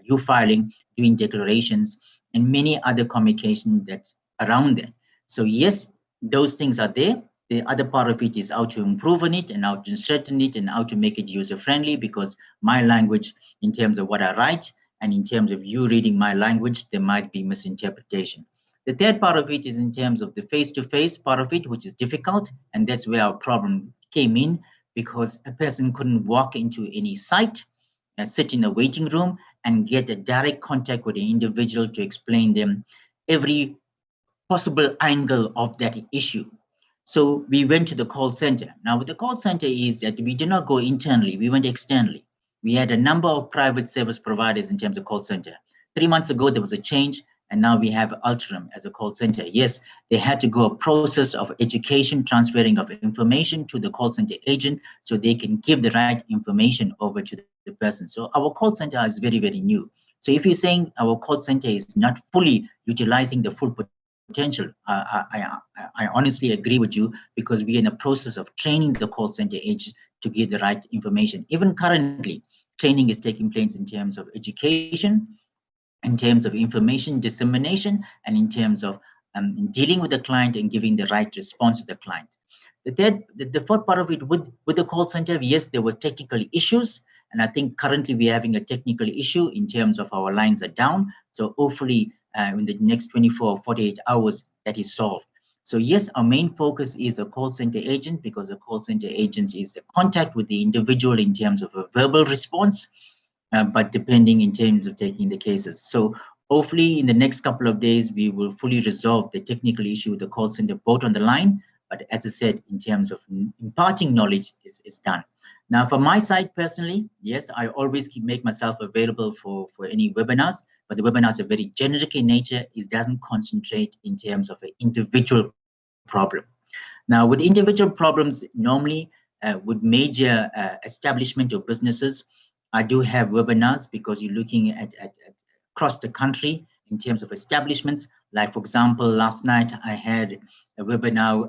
U-filing, doing declarations, and many other communication that's around that. So yes, those things are there. The other part of it is how to improve on it and how to strengthen it and how to make it user-friendly, because my language, in terms of what I write, and in terms of you reading my language, there might be misinterpretation. The third part of it is in terms of the face-to-face part of it, which is difficult, and that's where our problem came in, because a person couldn't walk into any site, sit in a waiting room, and get a direct contact with the individual to explain them every possible angle of that issue. So we went to the call center. Now, with the call center is that we did not go internally, we went externally. We had a number of private service providers in terms of call center. 3 months ago, there was a change, and now we have Ultram as a call center. Yes, they had to go a process of education, transferring of information to the call center agent so they can give the right information over to the person. So our call center is very, very new. So if you're saying our call center is not fully utilizing the full potential, I honestly agree with you, because we're in the process of training the call center agent to give the right information. Even currently, training is taking place in terms of education, in terms of information dissemination, and in terms of dealing with the client and giving the right response to the client. The fourth part of it with the call center, yes, there was technical issues, and I think currently we're having a technical issue in terms of our lines are down. So hopefully in the next 24 or 48 hours that is solved. So yes, our main focus is the call center agent, because the call center agent is the contact with the individual in terms of a verbal response, but depending in terms of taking the cases. So hopefully in the next couple of days, we will fully resolve the technical issue with the call center both on the line, but as I said, in terms of imparting knowledge is done. Now, from my side personally, yes, I always make myself available for any webinars, but the webinars are very generic in nature. It doesn't concentrate in terms of an individual problem. Now, with individual problems, normally with major establishment or businesses, I do have webinars, because you're looking at across the country in terms of establishments. Like, for example, last night I had a webinar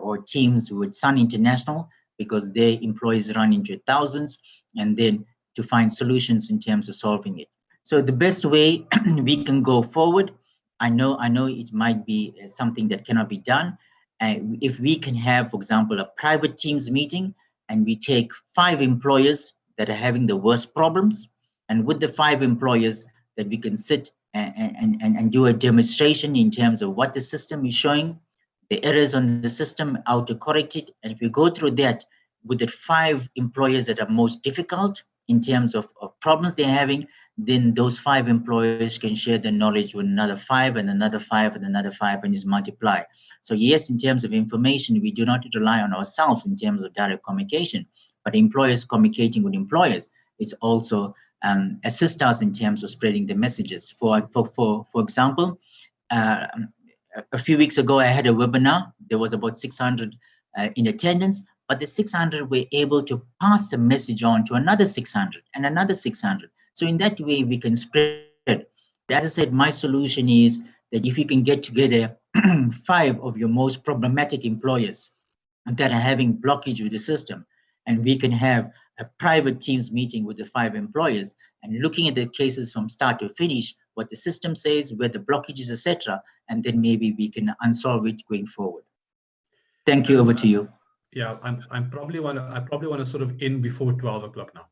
or teams with Sun International, because their employees run into thousands, and then to find solutions in terms of solving it. So the best way we can go forward, I know it might be something that cannot be done. If we can have, for example, a private teams meeting, and we take 5 employers that are having the worst problems, and with the 5 employers that we can sit and do a demonstration in terms of what the system is showing, the errors on the system, how to correct it. And if we go through that with the 5 employers that are most difficult in terms of problems they're having, then those 5 employers can share the knowledge with another 5 and another 5 and another 5, and is multiply. So yes, in terms of information, we do not rely on ourselves in terms of direct communication, but employers communicating with employers is also assist us in terms of spreading the messages. For example, a few weeks ago, I had a webinar. There was about 600 in attendance, but the 600 were able to pass the message on to another 600 and another 600. So in that way, we can spread. As I said, my solution is that if you can get together 5 of your most problematic employers that are having blockage with the system, and we can have a private teams meeting with the 5 employers and looking at the cases from start to finish, what the system says, where the blockages, etc., and then maybe we can unsolve it going forward. Thank you. Over to you. Yeah, I probably want to sort of end before 12 o'clock now,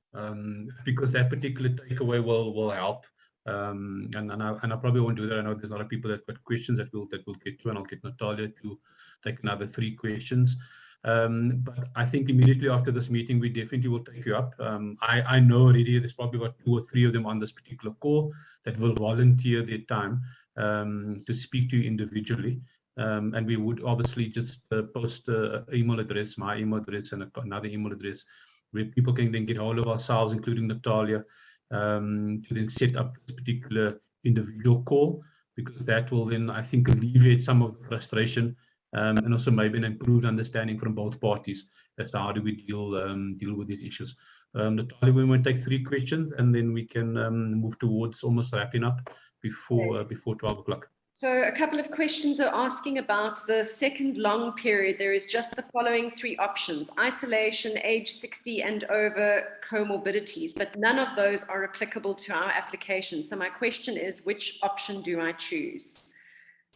because that particular takeaway will help And I probably won't do that. I know there's a lot of people that got questions that we'll get to, and I'll get Natalia to take another 3 questions. But I think immediately after this meeting, we definitely will take you up. I know already there's probably about 2 or 3 of them on this particular call that will volunteer their time to speak to you individually. And we would obviously just post an email address, my email address, and another email address where people can then get hold of ourselves, including Natalia, to then set up this particular individual call, because that will then, I think, alleviate some of the frustration and also maybe an improved understanding from both parties as to how do we deal with these issues. Natalia, we might take 3 questions and then we can move towards almost wrapping up before 12 o'clock. So a couple of questions are asking about the second long period. There is just the following 3 options: isolation, age 60 and over, comorbidities, but none of those are applicable to our application. So my question is, which option do I choose?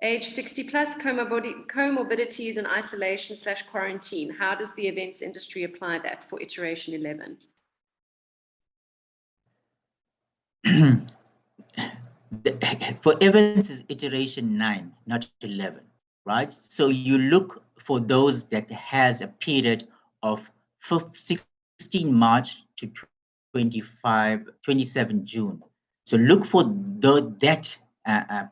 Age 60 plus, comorbidities and isolation/quarantine. How does the events industry apply that for iteration 11? For events is iteration 9, not 11, right? So you look for those that has a period of 16 March to 27 June. So look for that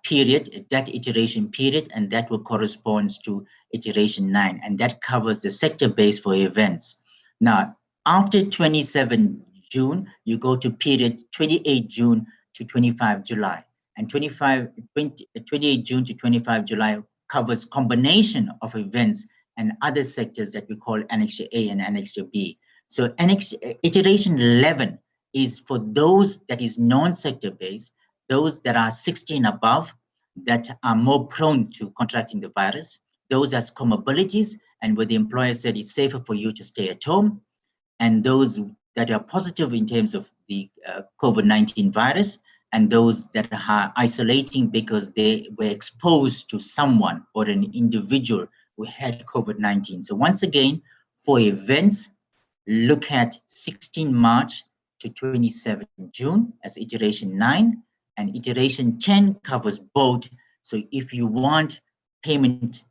period, that iteration period, and that will correspond to iteration 9, and that covers the sector base for events. Now, after 27 June, you go to period 28 June to 25 July. And 28 June to 25 July covers combination of events and other sectors that we call Annexure A and Annexure B. So iteration 11 is for those that is non-sector based, those that are 16 above, that are more prone to contracting the virus, those as comorbidities, and where the employer said it's safer for you to stay at home, and those that are positive in terms of the COVID-19 virus, and those that are isolating because they were exposed to someone or an individual who had COVID-19. So once again, for events, look at 16 March to 27 June as iteration 9, and iteration 10 covers both. So if you want payment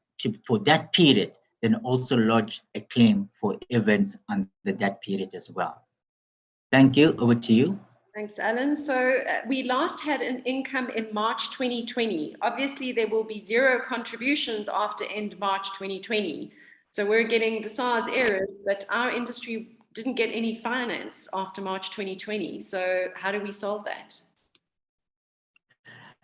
for that period, then also lodge a claim for events under that period as well. Thank you. Over to you. Thanks, Allan. So we last had an income in March 2020. Obviously, there will be 0 contributions after end March 2020. So we're getting the SARS errors, but our industry didn't get any finance after March 2020. So how do we solve that?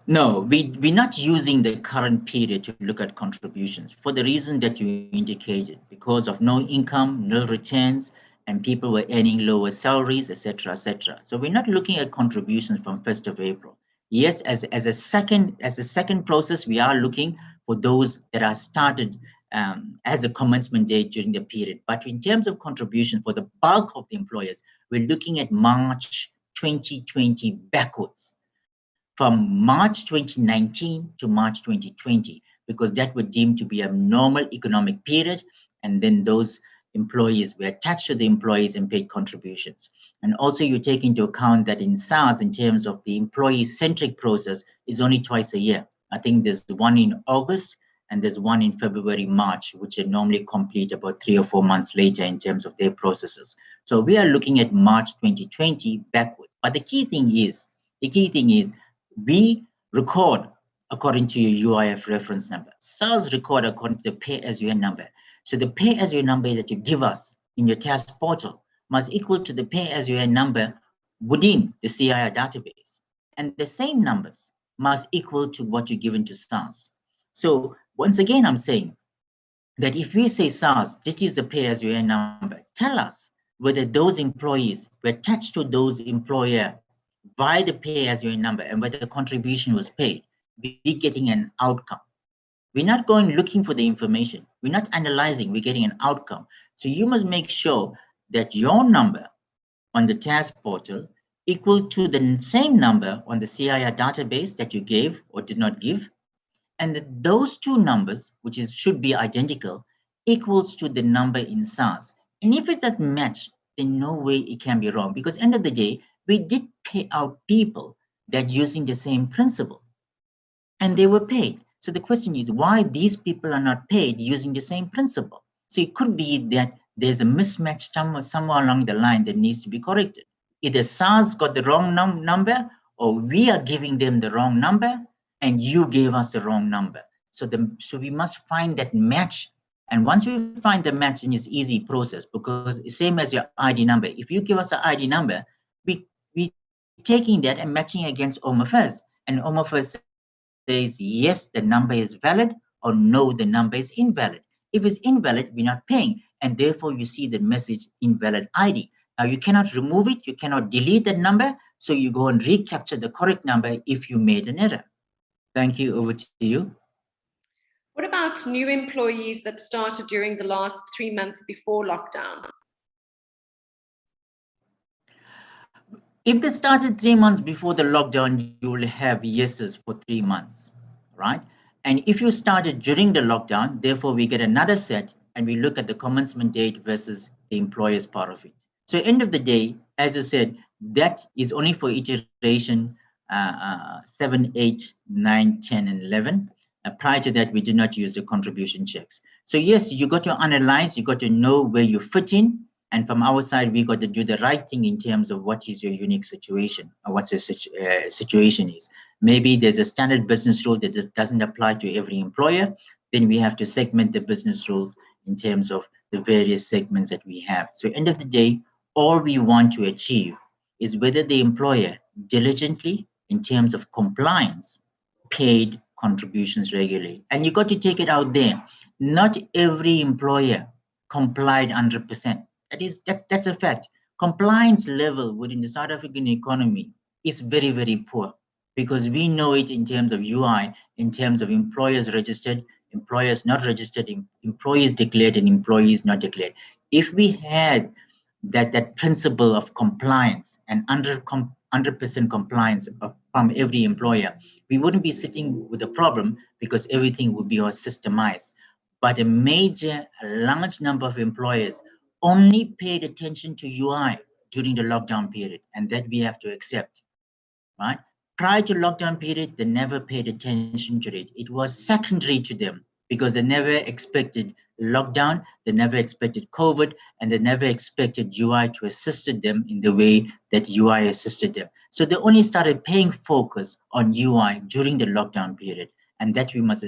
No, we're not using the current period to look at contributions for the reason that you indicated, because of no income, no returns, and people were earning lower salaries, etc., etc. So we're not looking at contributions from 1st of April. Yes, as a second process, we are looking for those that are started as a commencement date during the period. But in terms of contribution for the bulk of the employers, we're looking at March 2020 backwards, from March 2019 to March 2020, because that would deem to be a normal economic period, and then those employees were attached to the employees and paid contributions. And also you take into account that in SARS, in terms of the employee-centric process, is only twice a year. I think there's one in August and there's one in February, March, which are normally complete about 3 or 4 months later in terms of their processes. So we are looking at March 2020 backwards. But the key thing is we record according to your UIF reference number. SARS record according to the pay-as-you-earn number. So the pay-as-you-earn number that you give us in your task portal must equal to the pay-as-you-earn number within the CIR database. And the same numbers must equal to what you're given to SARS. So once again, I'm saying that if we say SARS, this is the pay-as-you-earn number, tell us whether those employees were attached to those employer by the pay-as-you-earn number and whether the contribution was paid. We're getting an outcome. We're not going looking for the information. We're not analyzing, we're getting an outcome. So you must make sure that your number on the task portal equal to the same number on the CIR database that you gave or did not give, and that those two numbers, which should be identical, equals to the number in SARS. And if it's that match, then no way it can be wrong, because end of the day, we did pay out people that using the same principle, and they were paid. So the question is why these people are not paid using the same principle. So it could be that there's a mismatch somewhere along the line that needs to be corrected. Either SARS got the wrong number, or we are giving them the wrong number, and you gave us the wrong number. So we must find that match. And once we find the match, then it's easy process, because it's same as your ID number. If you give us an ID number, we taking that and matching against Home Affairs, and Home Affairs says yes, the number is valid, or no, the number is invalid. If it's invalid, we're not paying, and therefore you see the message invalid ID. Now you cannot remove it, you cannot delete that number, so you go and recapture the correct number if you made an error. Thank you. Over to you. What about new employees that started during the last 3 months before lockdown? If they started 3 months before the lockdown, you will have yeses for 3 months, right? And if you started during the lockdown, therefore we get another set and we look at the commencement date versus the employer's part of it. So end of the day, as I said, that is only for iteration 7, 8, 9, 10, and 11. Prior to that, we did not use the contribution checks. So yes, you got to analyze, you got to know where you fit in. And from our side, we got to do the right thing in terms of what is your unique situation or what your situation is. Maybe there's a standard business rule that doesn't apply to every employer. Then we have to segment the business rules in terms of the various segments that we have. So end of the day, all we want to achieve is whether the employer diligently, in terms of compliance, paid contributions regularly. And you got to take it out there. Not every employer complied 100%. That's a fact. Compliance level within the South African economy is very, very poor, because we know it in terms of UI, in terms of employers registered, employers not registered, employees declared, and employees not declared. If we had that principle of compliance and 100% compliance from every employer, we wouldn't be sitting with a problem, because everything would be all systemized. But a large number of employers only paid attention to UI during the lockdown period, and that we have to accept, right? Prior to lockdown period, they never paid attention to it. It was secondary to them, because they never expected lockdown, they never expected COVID, and they never expected UI to assist them in the way that UI assisted them. So they only started paying focus on UI during the lockdown period, and that we must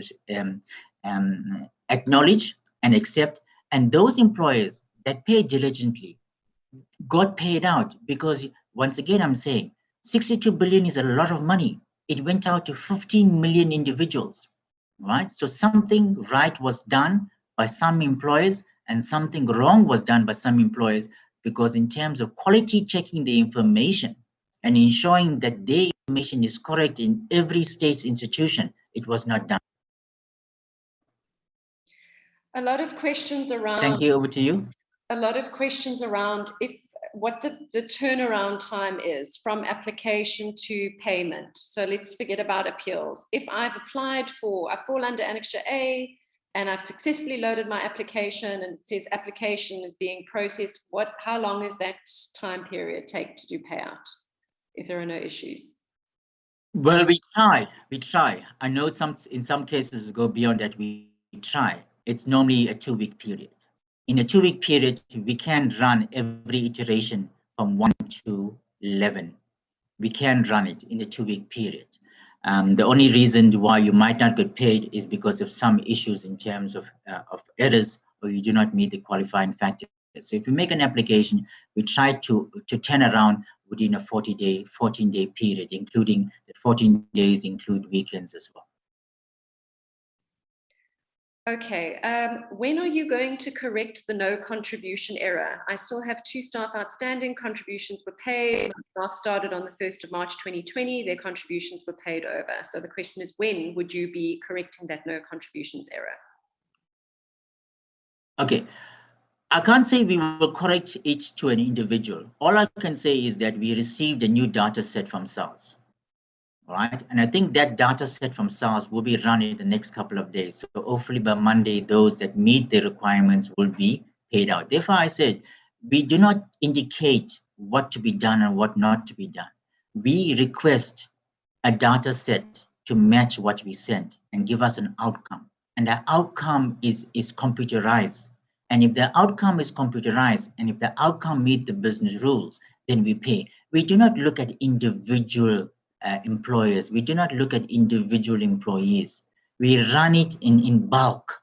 acknowledge and accept. And those employers that paid diligently got paid out, because once again, I'm saying 62 billion is a lot of money. It went out to 15 million individuals, right? So something right was done by some employers and something wrong was done by some employers, because in terms of quality checking the information and ensuring that their information is correct in every state's institution, it was not done. A lot of questions around. Thank you. Over to you. A lot of questions around what the turnaround time is from application to payment. So let's forget about appeals. If I've applied I fall under Annexure A and I've successfully loaded my application and it says application is being processed, how long is that time period take to do payout if there are no issues? Well, we try. I know in some cases go beyond that. We try. It's normally a 2-week period. In a 2-week period, we can run every iteration from 1 to 11. We can run it in a 2-week period. The only reason why you might not get paid is because of some issues in terms of errors, or you do not meet the qualifying factors. So if you make an application, we try to turn around within a 14-day period, including the 14 days include weekends as well. Okay, when are you going to correct the no contribution error? I still have 2 staff outstanding, contributions were paid. My staff started on the 1st of March 2020, their contributions were paid over. So the question is, when would you be correcting that no contributions error? Okay, I can't say we will correct it to an individual. All I can say is that we received a new data set from SARS. Right, and I think that data set from SARS will be run in the next couple of days. So hopefully by Monday, those that meet the requirements will be paid out. Therefore, I said, we do not indicate what to be done and what not to be done. We request a data set to match what we send and give us an outcome. And the outcome is computerized. And if the outcome is computerized, and if the outcome meets the business rules, then we pay. We do not look at individual employers. We do not look at individual employees. We run it in bulk.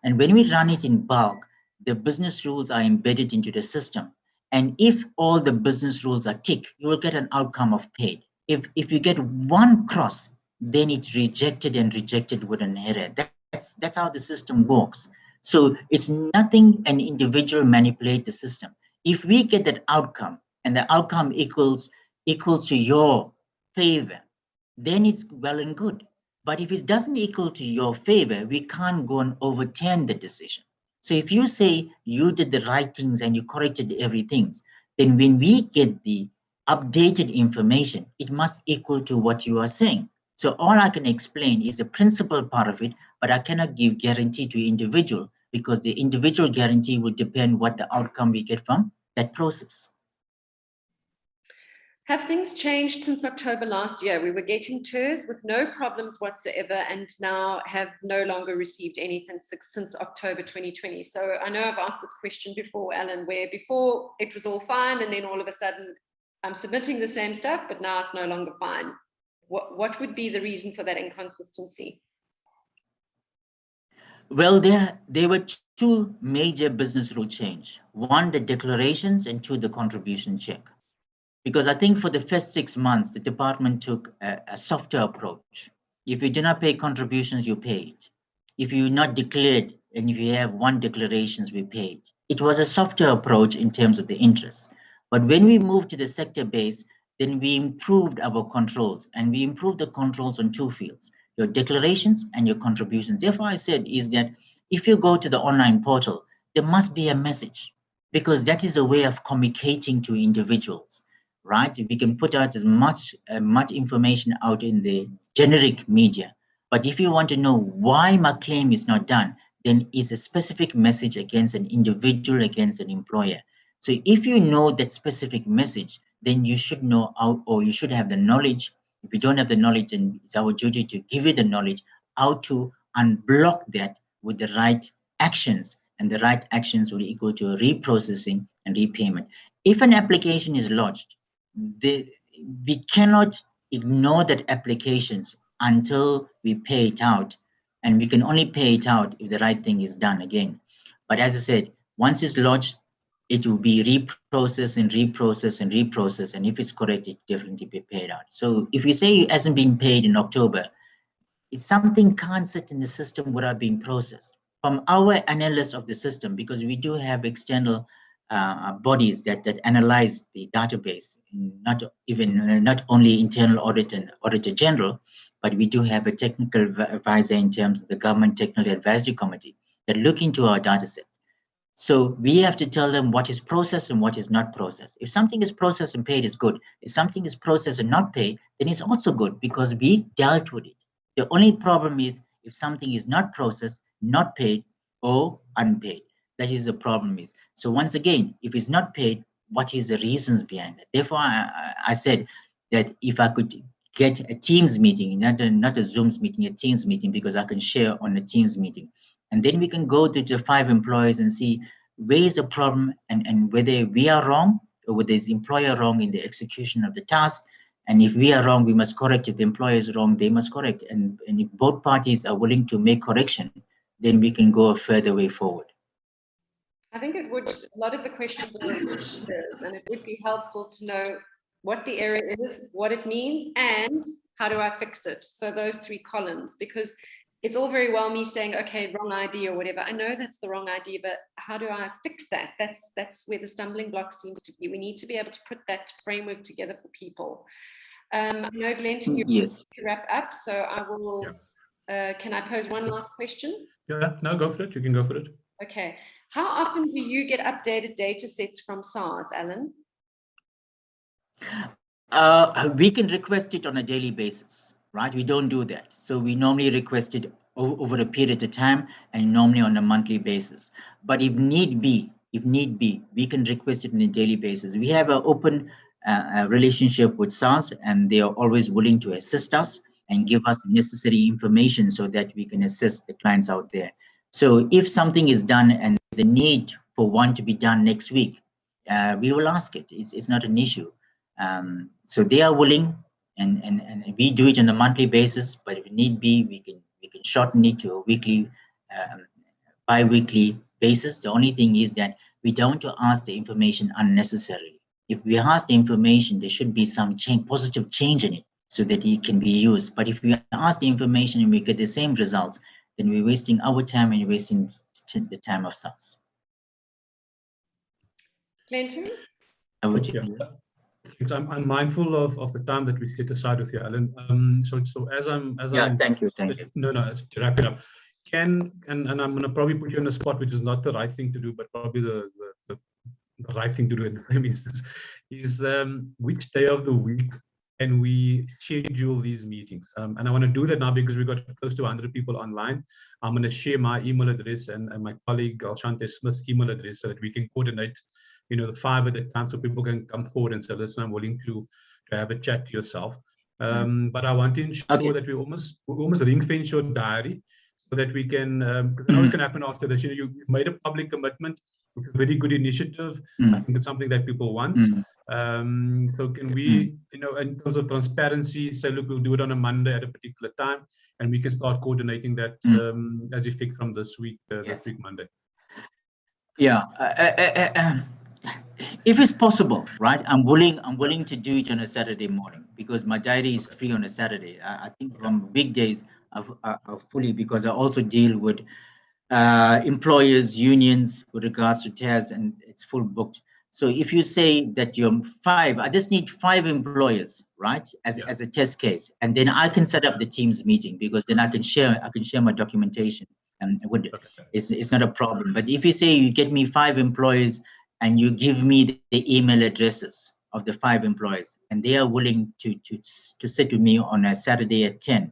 And when we run it in bulk, the business rules are embedded into the system. And if all the business rules are ticked, you will get an outcome of paid. If you get one cross, then it's rejected and rejected with an error. That's how the system works. So it's nothing an individual manipulate the system. If we get that outcome and the outcome equals to your favor, then it's well and good. But if it doesn't equal to your favor, we can't go and overturn the decision. So if you say you did the right things and you corrected everything, then when we get the updated information, it must equal to what you are saying. So all I can explain is the principal part of it, but I cannot give guarantee to individual because the individual guarantee will depend what the outcome we get from that process. Have things changed since October last year? We were getting TERS with no problems whatsoever and now have no longer received anything since October 2020. So I know I've asked this question before, Allan, where before it was all fine and then all of a sudden I'm submitting the same stuff, but now it's no longer fine. What would be the reason for that inconsistency? Well, there were two major business rule change. One, the declarations, and two, the contribution check. Because I think for the first 6 months, the department took a softer approach. If you do not pay contributions, you pay it. If you're not declared and if you have one declarations, we pay it. It was a softer approach in terms of the interest. But when we moved to the sector base, then we improved our controls, and we improved the controls on two fields, your declarations and your contributions. Therefore, I said is that if you go to the online portal, there must be a message because that is a way of communicating to individuals. Right? We can put out as much information out in the generic media. But if you want to know why my claim is not done, then it's a specific message against an individual, against an employer. So if you know that specific message, then you should know how, or you should have the knowledge. If you don't have the knowledge, then it's our duty to give you the knowledge how to unblock that with the right actions. And the right actions will equal to reprocessing and repayment. If an application is lodged, we cannot ignore that applications until we pay it out, and we can only pay it out if the right thing is done again. But as I said, once it's lodged, it will be reprocessed and reprocessed and reprocessed, and if it's correct, it definitely be paid out. So if we say it hasn't been paid in October, it's something can't sit in the system without being processed. From our analysis of the system, because we do have external bodies that analyze the database, not only internal audit and auditor general, but we do have a technical advisor in terms of the government technical advisory committee that look into our data set. So we have to tell them what is processed and what is not processed. If something is processed and paid, is good. If something is processed and not paid, then it's also good because we dealt with it. The only problem is if something is not processed, not paid, or unpaid. That is the problem is. So once again, if it's not paid, what is the reasons behind it? Therefore, I said that if I could get a Teams meeting, not a Zoom's meeting, a Teams meeting, because I can share on a Teams meeting. And then we can go to the 5 employees and see where is the problem and whether we are wrong or whether is the employer wrong in the execution of the task. And if we are wrong, we must correct. If the employer is wrong, they must correct. And if both parties are willing to make correction, then we can go a further way forward. I think it would, a lot of the questions are related to this, and it would be helpful to know what the error is, what it means, and how do I fix it? So those 3 columns, because it's all very well me saying, okay, wrong ID or whatever. I know that's the wrong idea, but how do I fix that? That's where the stumbling block seems to be. We need to be able to put that framework together for people. I know, Glenton, you yes. to wrap up, so I will, can I pose one last question? Yeah, no, go for it. You can go for it. Okay. How often do you get updated data sets from SARS, Allan? We can request it on a daily basis, right? We don't do that. So we normally request it over a period of time and normally on a monthly basis. But if need be, we can request it on a daily basis. We have an open relationship with SAACI, and they are always willing to assist us and give us necessary information so that we can assist the clients out there. So if something is done and there's a need for one to be done next week, we will ask it. It's not an issue. So they are willing, and we do it on a monthly basis, but if need be, we can shorten it to a weekly, bi-weekly basis. The only thing is that we don't want to ask the information unnecessarily. If we ask the information, there should be some positive change in it so that it can be used. But if we ask the information and we get the same results, then we're wasting our time and wasting the time of SAACI. Glenton? Over to Yeah. you. I'm mindful of the time that we set aside with you, Allan. So Thank you. No, it's to wrap it up. And I'm going to probably put you on a spot, which is not the right thing to do, but probably the right thing to do in the same instance, is which day of the week can we schedule these meetings? And I want to do that now because we've got close to 100 people online. I'm going to share my email address and my colleague Alshante Smith's email address so that we can coordinate, the 5 at a time, so people can come forward and say, listen, I'm willing to have a chat to yourself. But I want to ensure that we almost ring fence your diary so that we can, I know what's going to happen after this. You've made a public commitment, which is a very good initiative. I think it's something that people want. So can we, in terms of transparency, say, look, we'll do it on a Monday at a particular time, and we can start coordinating that as effect from this week, this week Monday. Yeah. If it's possible, right? I'm willing to do it on a Saturday morning because my diary is free on a Saturday. I think on weekdays are fully, because I also deal with employers, unions with regards to TERS, and it's full booked. So if you say that you're 5, I just need 5 employers, right? As a test case, and then I can set up the Teams meeting because then I can share my documentation, and it's not a problem. But if you say you get me 5 employers and you give me the email addresses of the 5 employers, and they are willing to sit with me on a Saturday at 10,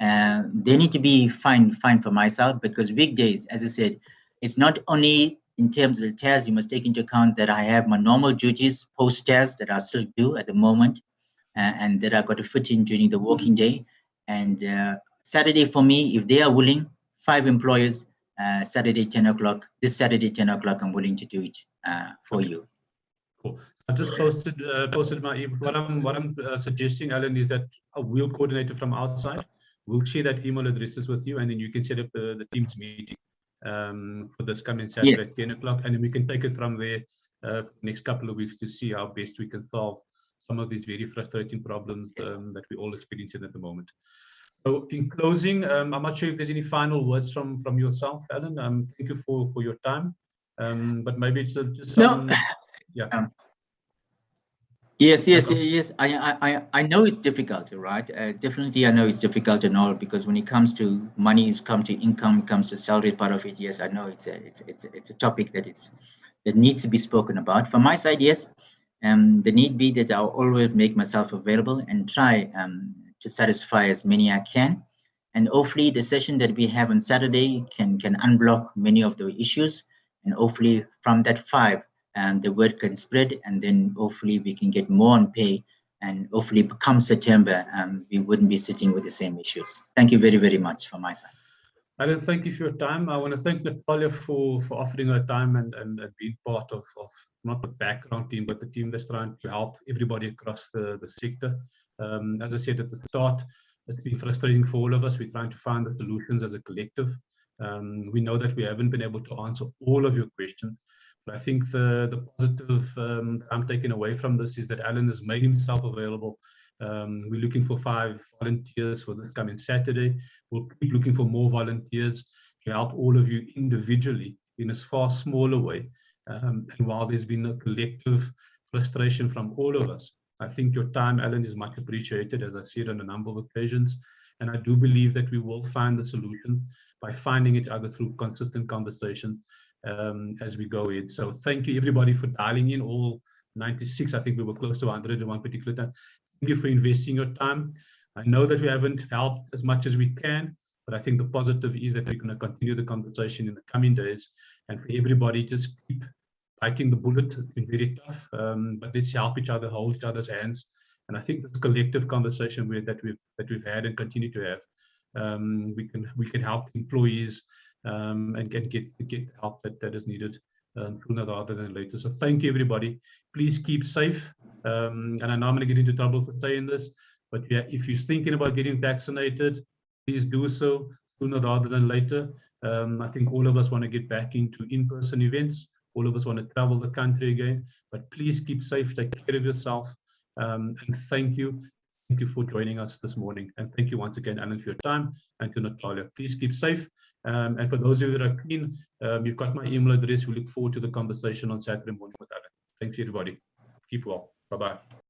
they need to be fine for myself, because weekdays, as I said, it's not only in terms of the TERS. You must take into account that I have my normal duties post-TERS that I still do at the moment, and that I got to fit in during the working day. And Saturday for me, if they are willing, 5 employers, Saturday 10 o'clock. This Saturday 10 o'clock, I'm willing to do it for you. Cool. I just posted my email. What I'm suggesting, Allan, is that we'll coordinate it from outside. We'll share that email addresses with you, and then you can set up the Teams meeting for this coming Saturday at 10 o'clock, and then we can take it from there for the next couple of weeks to see how best we can solve some of these very frustrating problems that we're all experiencing at the moment. So in closing, I'm not sure if there's any final words from yourself, Allan. Thank you for your time. But maybe it's just some... Yes. I know it's difficult, right? Definitely, I know it's difficult and all, because when it comes to money, it comes to income, it comes to salary part of it. Yes, I know it's a topic that needs to be spoken about. From my side, yes, the need be that I'll always make myself available and try to satisfy as many I can. And hopefully the session that we have on Saturday can unblock many of the issues, and hopefully from that 5, the word can spread, and then hopefully we can get more on pay, and hopefully come September, we wouldn't be sitting with the same issues. Thank you very, very much from my side. Allan, thank you for your time. I want to thank Natalia for offering her time and being part of not the background team, but the team that's trying to help everybody across the sector. As I said at the start, it's been frustrating for all of us. We're trying to find the solutions as a collective. We know that we haven't been able to answer all of your questions. I think the positive I'm taking away from this is that Allan has made himself available. We're looking for 5 volunteers for this coming Saturday. We'll keep looking for more volunteers to help all of you individually in a far smaller way. And while there's been a collective frustration from all of us, I think your time, Allan, is much appreciated, as I said on a number of occasions. And I do believe that we will find the solution by finding each other through consistent conversations as we go in. So thank you everybody for dialing in, all 96. I think we were close to 100 at one particular time. Thank you for investing your time. I know that we haven't helped as much as we can, but I think the positive is that we're going to continue the conversation in the coming days. And for everybody, just keep biting the bullet. It's been very tough, but let's help each other, hold each other's hands. And I think this collective conversation that we've had and continue to have, we can help employees and get the help that is needed sooner rather than later. So thank you, everybody. Please keep safe. And I know I'm going to get into trouble for saying this, but yeah, if you're thinking about getting vaccinated, please do so sooner rather than later. I think all of us want to get back into in-person events. All of us want to travel the country again, but please keep safe, take care of yourself. And thank you. Thank you for joining us this morning. And thank you once again, Allan, for your time, and to Natalia. Please keep safe. And for those of you that are keen, you've got my email address. We look forward to the conversation on Saturday morning with Allan. Thanks, everybody. Keep well. Bye-bye.